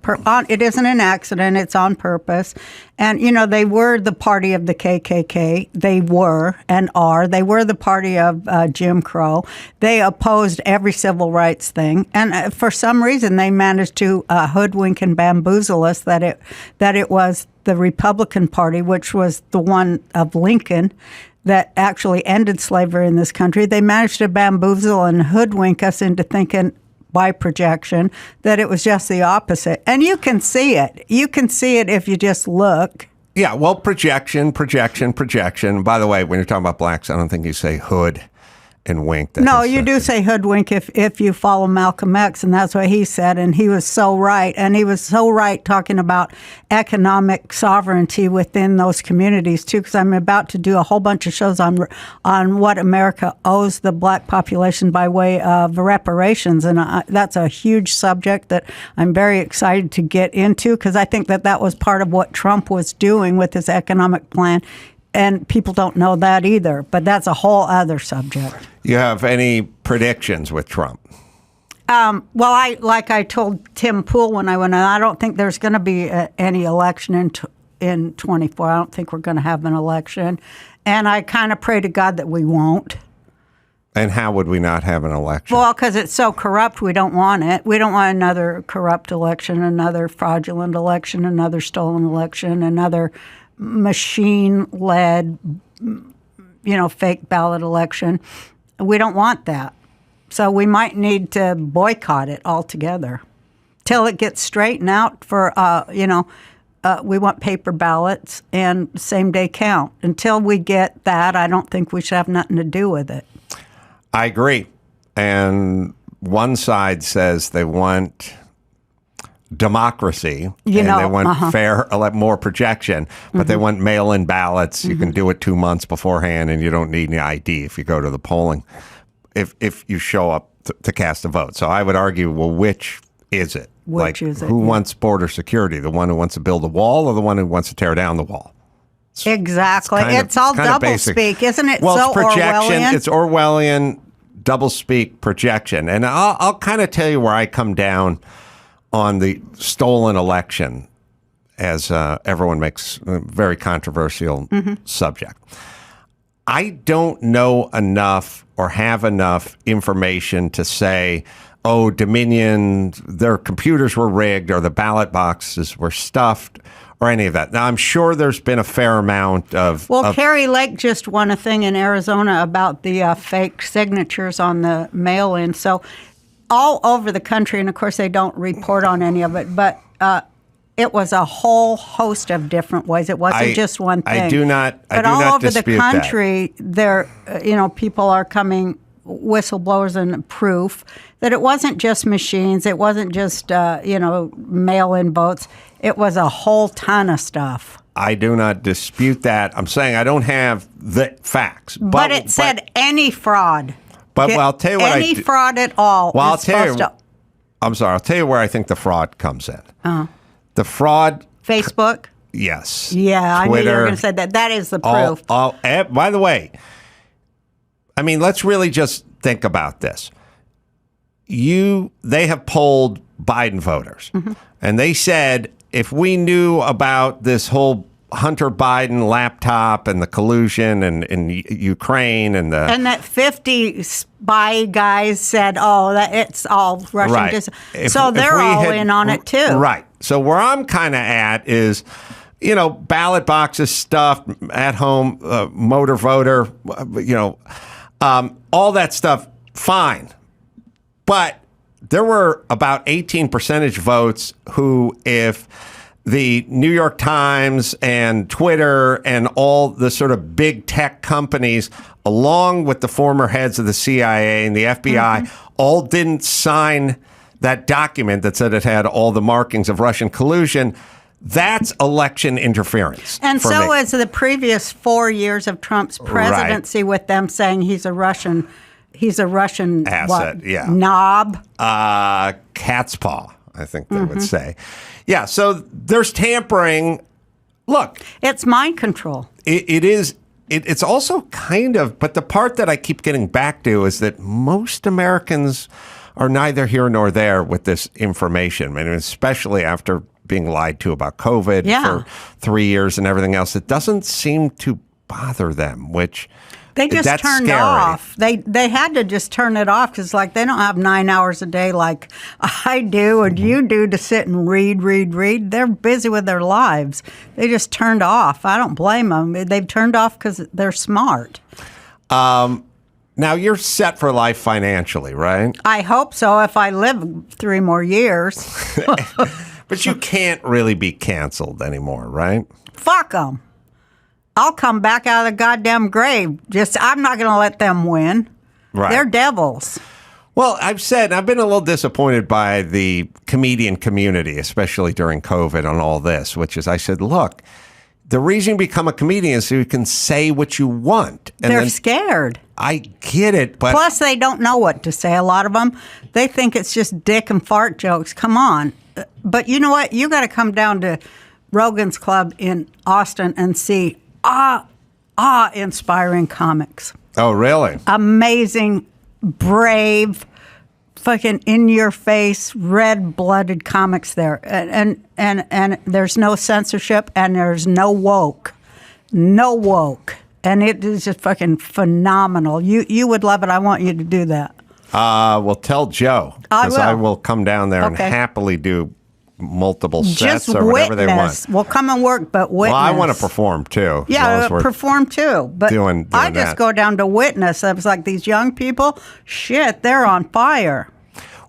it isn't an accident; it's on purpose. And they were the party of the KKK. They were and are. They were the party of Jim Crow. They opposed every civil rights thing, and for some reason, they managed to hoodwink and bamboozle us that it was the Republican Party, which was the one of Lincoln, that actually ended slavery in this country. They managed to bamboozle and hoodwink us into thinking by projection that it was just the opposite. And you can see it. You can see it if you just look. Yeah, well, projection. By the way, when you're talking about blacks, I don't think you say hood and wink. No, you do say hoodwink if you follow Malcolm X, and that's what he said, and he was so right. And he was so right talking about economic sovereignty within those communities, too, because I'm about to do a whole bunch of shows on what America owes the black population by way of reparations, and that's a huge subject that I'm very excited to get into, because I think that was part of what Trump was doing with his economic plan. And people don't know that either, but that's a whole other subject. You have any predictions with Trump? Well, I told Tim Pool when I went on, I don't think there's going to be any election in 24. I don't think we're going to have an election. And I kind of pray to God that we won't. And how would we not have an election? Well, because it's so corrupt, we don't want it. We don't want another corrupt election, another fraudulent election, another stolen election, another machine-led, fake ballot election. We don't want that. So we might need to boycott it altogether till it gets straightened out for, we want paper ballots and same-day count. Until we get that, I don't think we should have nothing to do with it. I agree. And one side says they want democracy, and they want fair, more projection, but they want mail-in ballots. You can do it 2 months beforehand, and you don't need any ID if you go to the polling, if you show up to cast a vote. So I would argue, well, which is it? Which is it? Who wants border security? The one who wants to build a wall or the one who wants to tear down the wall? Exactly. It's all doublespeak, isn't it? Well, so it's projection. Orwellian? It's Orwellian doublespeak projection. And I'll kind of tell you where I come down on the stolen election, as everyone makes a very controversial subject. I don't know enough or have enough information to say, oh, Dominion, their computers were rigged or the ballot boxes were stuffed or any of that. Now, I'm sure there's been a fair amount of... Well, Carrie Lake just won a thing in Arizona about the fake signatures on the mail-in. So all over the country, and of course they don't report on any of it, but it was a whole host of different ways. It wasn't just one thing. I do not But all over the country, there, people are coming, whistleblowers, and proof that it wasn't just machines. It wasn't just, mail-in votes. It was a whole ton of stuff. I do not dispute that. I'm saying I don't have the facts. But it said any fraud. But I'll tell you what any fraud at all. Well, I'll tell you. I'm sorry. I'll tell you where I think the fraud comes in. The fraud. Facebook. Yes. Yeah, Twitter, I knew you were going to say that. That is the proof. By the way, I mean, let's really just think about this. They have polled Biden voters, and they said if we knew about this whole Hunter Biden laptop and the collusion and Ukraine and that 50 spy guys said, that it's all Russian. Right. So they're all in on it too. Right. So where I'm kind of at is, ballot boxes stuffed at home, motor voter, all that stuff, fine. But there were about 18 percentage votes who, if the New York Times and Twitter and all the sort of big tech companies, along with the former heads of the CIA and the FBI, all didn't sign that document that said it had all the markings of Russian collusion. That's election interference. And for so me. is the previous 4 years of Trump's presidency with them saying he's a Russian asset, what, yeah. knob. Cat's paw, I think they would say. Yeah, so there's tampering. Look. It's mind control. It is. It's also kind of, but the part that I keep getting back to is that most Americans are neither here nor there with this information. I mean, especially after being lied to about COVID for 3 years and everything else. It doesn't seem to bother them, which they just that's turned scary. off. They had to just turn it off because, like, they don't have 9 hours a day like I do and you do to sit and read. They're busy with their lives. They just turned off. I don't blame them. They've turned off because they're smart. Now, you're set for life financially, right? I hope so if I live 3 more years. But you can't really be canceled anymore, right? Fuck them. I'll come back out of the goddamn grave. I'm not going to let them win. Right. They're devils. Well, I've been a little disappointed by the comedian community, especially during COVID on all this, which is I said, look, the reason you become a comedian is so you can say what you want. And they're scared. I get it, but... Plus, they don't know what to say. A lot of them, they think it's just dick and fart jokes. Come on. But you know what? You got to come down to Rogan's Club in Austin and see inspiring comics. Oh, really? Amazing, brave, fucking in-your-face, red-blooded comics there. And there's no censorship and there's no woke. No woke. And it is just fucking phenomenal. You would love it. I want you to do that. Well, tell Joe. Because I will come down there and Okay. happily do multiple sets Just or whatever they want. witness. We'll come and work, but witness. Well, I want to perform too. as long Yeah, as we're perform too. But doing I just that. go down to witness. I was like, these young people, shit, they're on fire.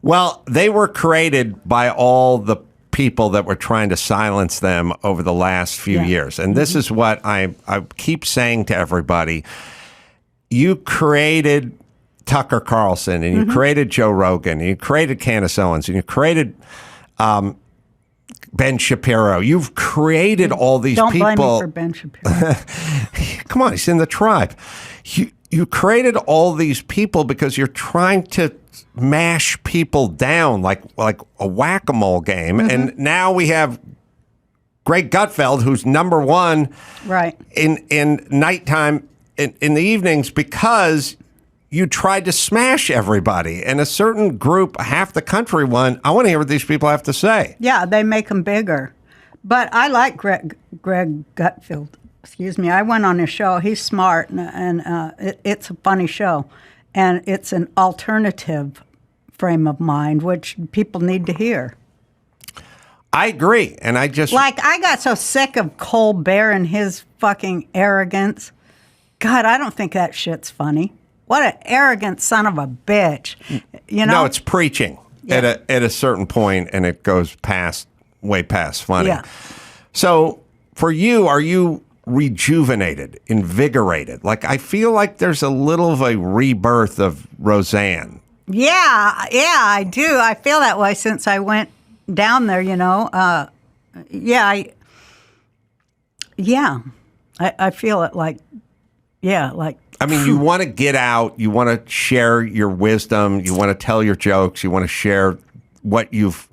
Well, they were created by all the people that were trying to silence them over the last few years. And this is what I keep saying to everybody. You created Tucker Carlson, and you created Joe Rogan, and you created Candace Owens, and you created Ben Shapiro. You've created all these Don't people. blame me for Ben Shapiro. Come on, he's in the tribe. You created all these people because you're trying to mash people down like a whack-a-mole game. And now we have Greg Gutfeld, who's number one Right. in nighttime in the evenings because you tried to smash everybody. And a certain group, half the country won. I want to hear what these people have to say. Yeah, they make them bigger. But I like Greg Gutfeld. Excuse me. I went on his show. He's smart, and it's a funny show. And it's an alternative frame of mind, which people need to hear. I agree. And I just... Like, I got so sick of Colbert and his fucking arrogance. God, I don't think that shit's funny. What an arrogant son of a bitch. You know? No, it's preaching at a certain point, and it goes way past funny. Yeah. So for you, are you rejuvenated, invigorated? Like, I feel like there's a little of a rebirth of Roseanne. Yeah, I do. I feel that way since I went down there, you know. I feel it like. I mean, you want to get out, you want to share your wisdom, you want to tell your jokes, you want to share what you've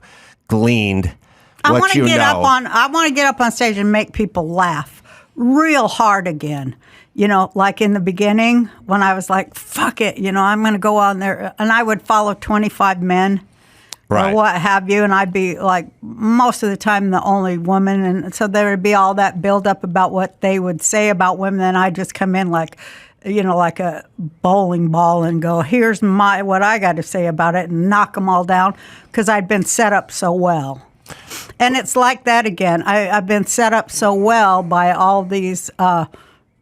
gleaned, I what want to you get know. I want to get up on stage and make people laugh real hard again. You know, like in the beginning when I was like, fuck it, you know, I'm going to go on there. And I would follow 25 men Right. or what have you. And I'd be like most of the time the only woman. And so there would be all that buildup about what they would say about women. And I'd just come in like, you know, like a bowling ball and go, here's what I got to say about it and knock them all down because I'd been set up so well. And it's like that again. I've been set up so well by all these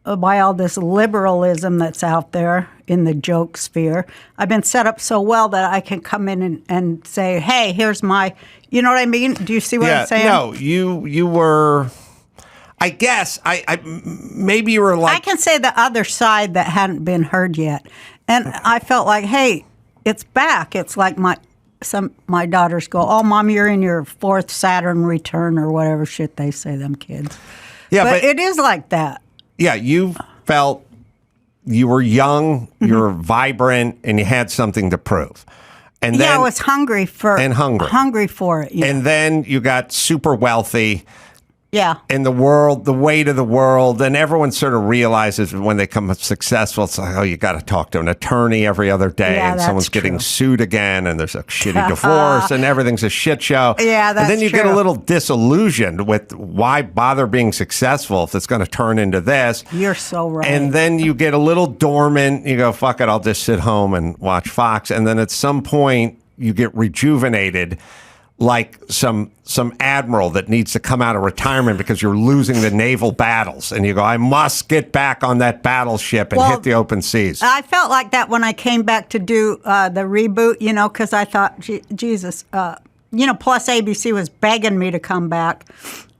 by all this liberalism that's out there in the joke sphere. I've been set up so well that I can come in and say, hey, here's my, you know what I mean? Do you see what I'm saying? No, you were, I guess, maybe you were like. I can say the other side that hadn't been heard yet. And I felt like, hey, it's back. It's like my daughters go, oh, Mom, you're in your 4th Saturn return or whatever shit they say, them kids. Yeah, but it is like that. Yeah, you felt you were young, you were vibrant, and you had something to prove. And then, I was hungry for it. Yeah. And then you got super wealthy. Yeah. In the world, the weight of the world, and everyone sort of realizes when they come successful, it's like, oh, you got to talk to an attorney every other day, and someone's getting sued again, and there's a shitty divorce, and everything's a shit show. Yeah, that's And then you true. get a little disillusioned with why bother being successful if it's going to turn into this. You're so right. And then you get a little dormant. You go, fuck it, I'll just sit home and watch Fox. And then at some point, you get rejuvenated. Like some admiral that needs to come out of retirement because you're losing the naval battles. And you go, I must get back on that battleship and hit the open seas. I felt like that when I came back to do the reboot, because I thought, Jesus, plus ABC was begging me to come back.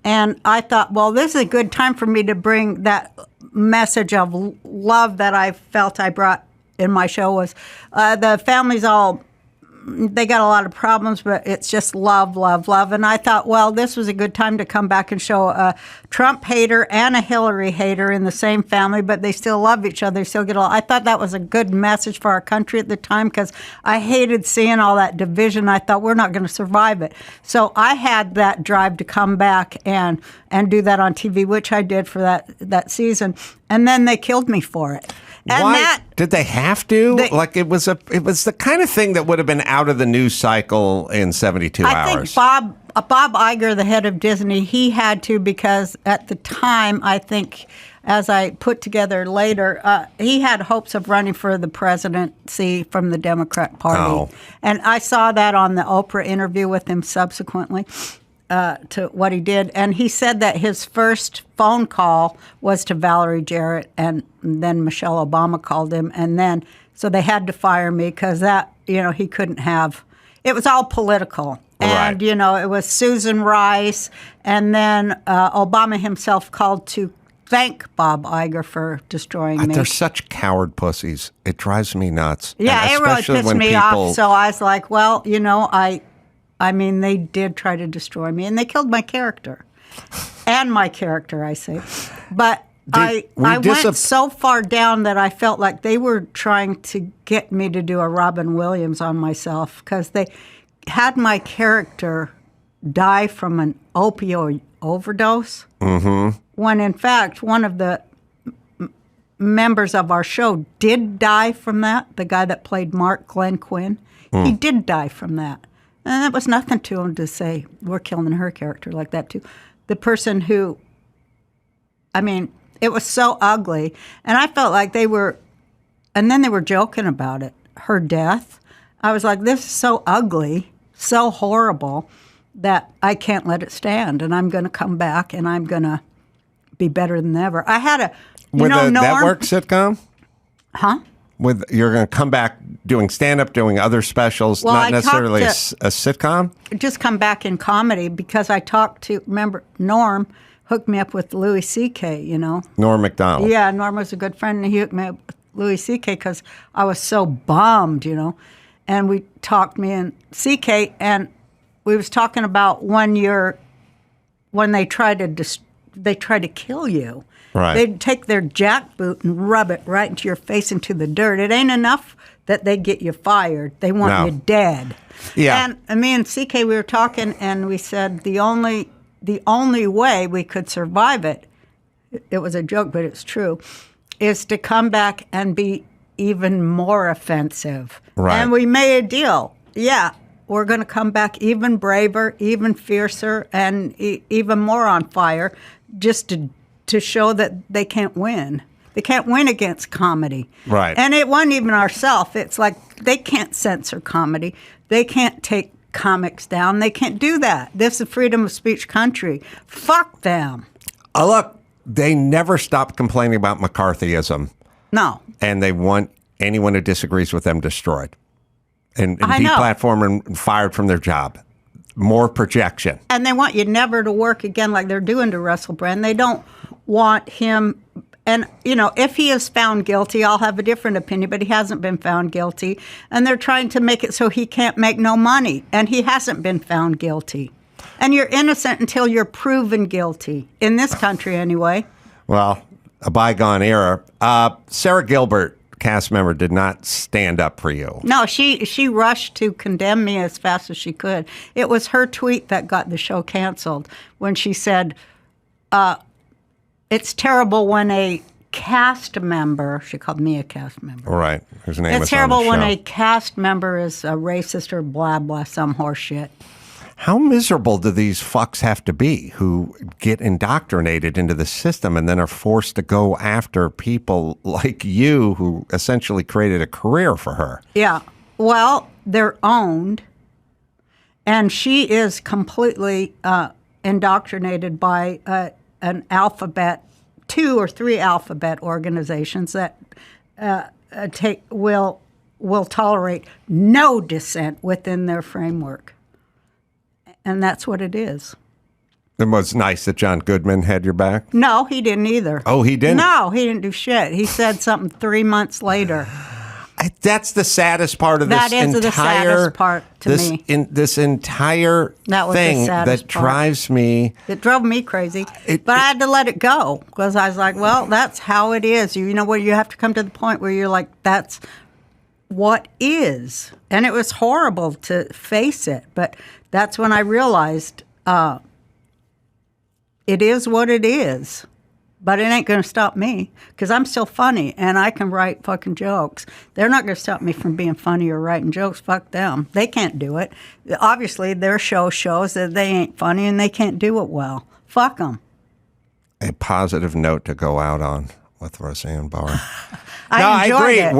And I thought, well, this is a good time for me to bring that message of love that I felt I brought in my show was the family's all... They got a lot of problems, but it's just love, love, love. And I thought, well, this was a good time to come back and show a Trump hater and a Hillary hater in the same family, but they still love each other. They still get along. I thought that was a good message for our country at the time because I hated seeing all that division. I thought we're not going to survive it. So I had that drive to come back and do that on TV, which I did for that season. And then they killed me for it. And why did they have to? It was the kind of thing that would have been out of the news cycle in 72 hours. I think Bob Iger, the head of Disney, he had to because at the time, I think, as I put together later, he had hopes of running for the presidency from the Democrat Party. Oh. And I saw that on the Oprah interview with him subsequently. To what he did. And he said that his first phone call was to Valerie Jarrett, and then Michelle Obama called him. And then, so they had to fire me because he couldn't have, it was all political. And, it was Susan Rice. And then Obama himself called to thank Bob Iger for destroying me. They're such coward pussies. It drives me nuts. Yeah, it really pissed me off. So I was like, well, I mean, they did try to destroy me, and they killed my character. And my character, I say. But I went so far down that I felt like they were trying to get me to do a Robin Williams on myself because they had my character die from an opioid overdose. Mm-hmm. When, in fact, one of the members of our show did die from that, the guy that played Mark Glenn Quinn. He did die from that. And it was nothing to him to say, we're killing her character like that, too. The person who, it was so ugly. And I felt like they were joking about it, her death. I was like, this is so ugly, so horrible, that I can't let it stand. And I'm going to come back, and I'm going to be better than ever. I had With a network sitcom? Huh? You're going to come back doing stand-up, doing other specials, not necessarily a sitcom? Just come back in comedy because I talked to, remember, Norm hooked me up with Louis C.K., Norm Macdonald. Yeah, Norm was a good friend, and he hooked me up with Louis C.K. because I was so bummed, And we talked, me and C.K., and we was talking about one year when they try to kill you. Right. They'd take their jackboot and rub it right into your face, into the dirt. It ain't enough that they get you fired. They want you dead. Yeah. And me and CK, we were talking, and we said the only way we could survive it was a joke, but it's true, is to come back and be even more offensive. Right. And we made a deal. Yeah, we're going to come back even braver, even fiercer, and even more on fire, just to show that they can't win. They can't win against comedy. Right. And it wasn't even ourselves. It's like they can't censor comedy. They can't take comics down. They can't do that. This is a freedom of speech country. Fuck them. Look, they never stop complaining about McCarthyism. No. And they want anyone who disagrees with them destroyed and I know. deplatformed and fired from their job. More projection. And they want you never to work again like they're doing to Russell Brand. They don't want him. And, you know, if he is found guilty, I'll have a different opinion, but he hasn't been found guilty. And they're trying to make it so he can't make no money. And he hasn't been found guilty. And you're innocent until you're proven guilty. In this country, anyway. Well, a bygone era. Sarah Gilbert, cast member, did not stand up for you. No, she rushed to condemn me as fast as she could. It was her tweet that got the show canceled when she said, it's terrible when a cast member, she called me a cast member. Right. Whose name It's is on terrible the when show. a cast member is a racist or blah, blah, some horse shit. How miserable do these fucks have to be who get indoctrinated into the system and then are forced to go after people like you who essentially created a career for her? Yeah. Well, they're owned, and she is completely indoctrinated by an alphabet, 2 or 3 alphabet organizations that will tolerate no dissent within their framework. And that's what it is. It was nice that John Goodman had your back. No, he didn't either. Oh, he didn't? No, he didn't do shit. He said something 3 months later. That's the saddest part of this That is entire... the saddest part to me. This entire That was the thing saddest that part. drives me... It drove me crazy. But I had to let it go because I was like, well, that's how it is. You know, where you have to come to the point where you're like, that's what is. And it was horrible to face it. But that's when I realized it is what it is. But it ain't going to stop me because I'm still funny and I can write fucking jokes. They're not going to stop me from being funny or writing jokes. Fuck them. They can't do it. Obviously, their show shows that they ain't funny and they can't do it well. Fuck them. A positive note to go out on with Roseanne Barr. I enjoyed agree. it.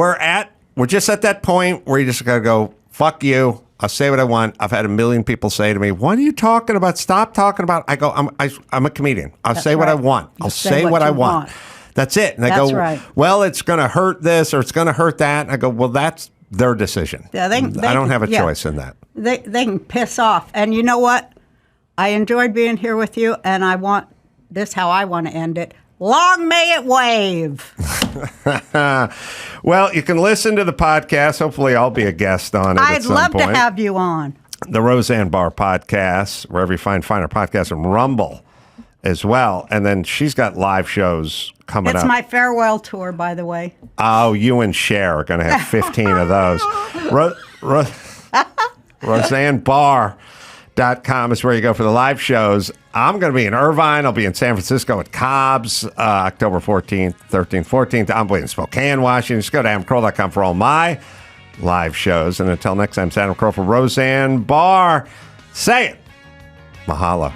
We're just at that point where you just got to go, fuck you. I'll say what I want. I've had a million people say to me, what are you talking about? Stop talking about. I go, I'm a comedian. I'll say what I want. I'll say what I want. That's it. And they go, right. well, it's going to hurt this or it's going to hurt that. And I go, well, that's their decision. Yeah, I don't have a choice in that. They can piss off. And you know what? I enjoyed being here with you, and I want this how I want to end it. Long may it wave. Well, you can listen to the podcast. Hopefully, I'll be a guest on it at I'd some love point. to have you on. The Roseanne Barr podcast, wherever you find finer podcasts, and Rumble as well. And then she's got live shows coming up. It's my farewell tour, by the way. Oh, you and Cher are going to have 15 of those. RoseanneBarr.com is where you go for the live shows. I'm going to be in Irvine. I'll be in San Francisco at Cobb's October 14th, 13th, 14th. I'm in Spokane, Washington. Just go to AdamCarolla.com for all my live shows. And until next time, it's Adam Carolla for Roseanne Barr. Say it. Mahalo.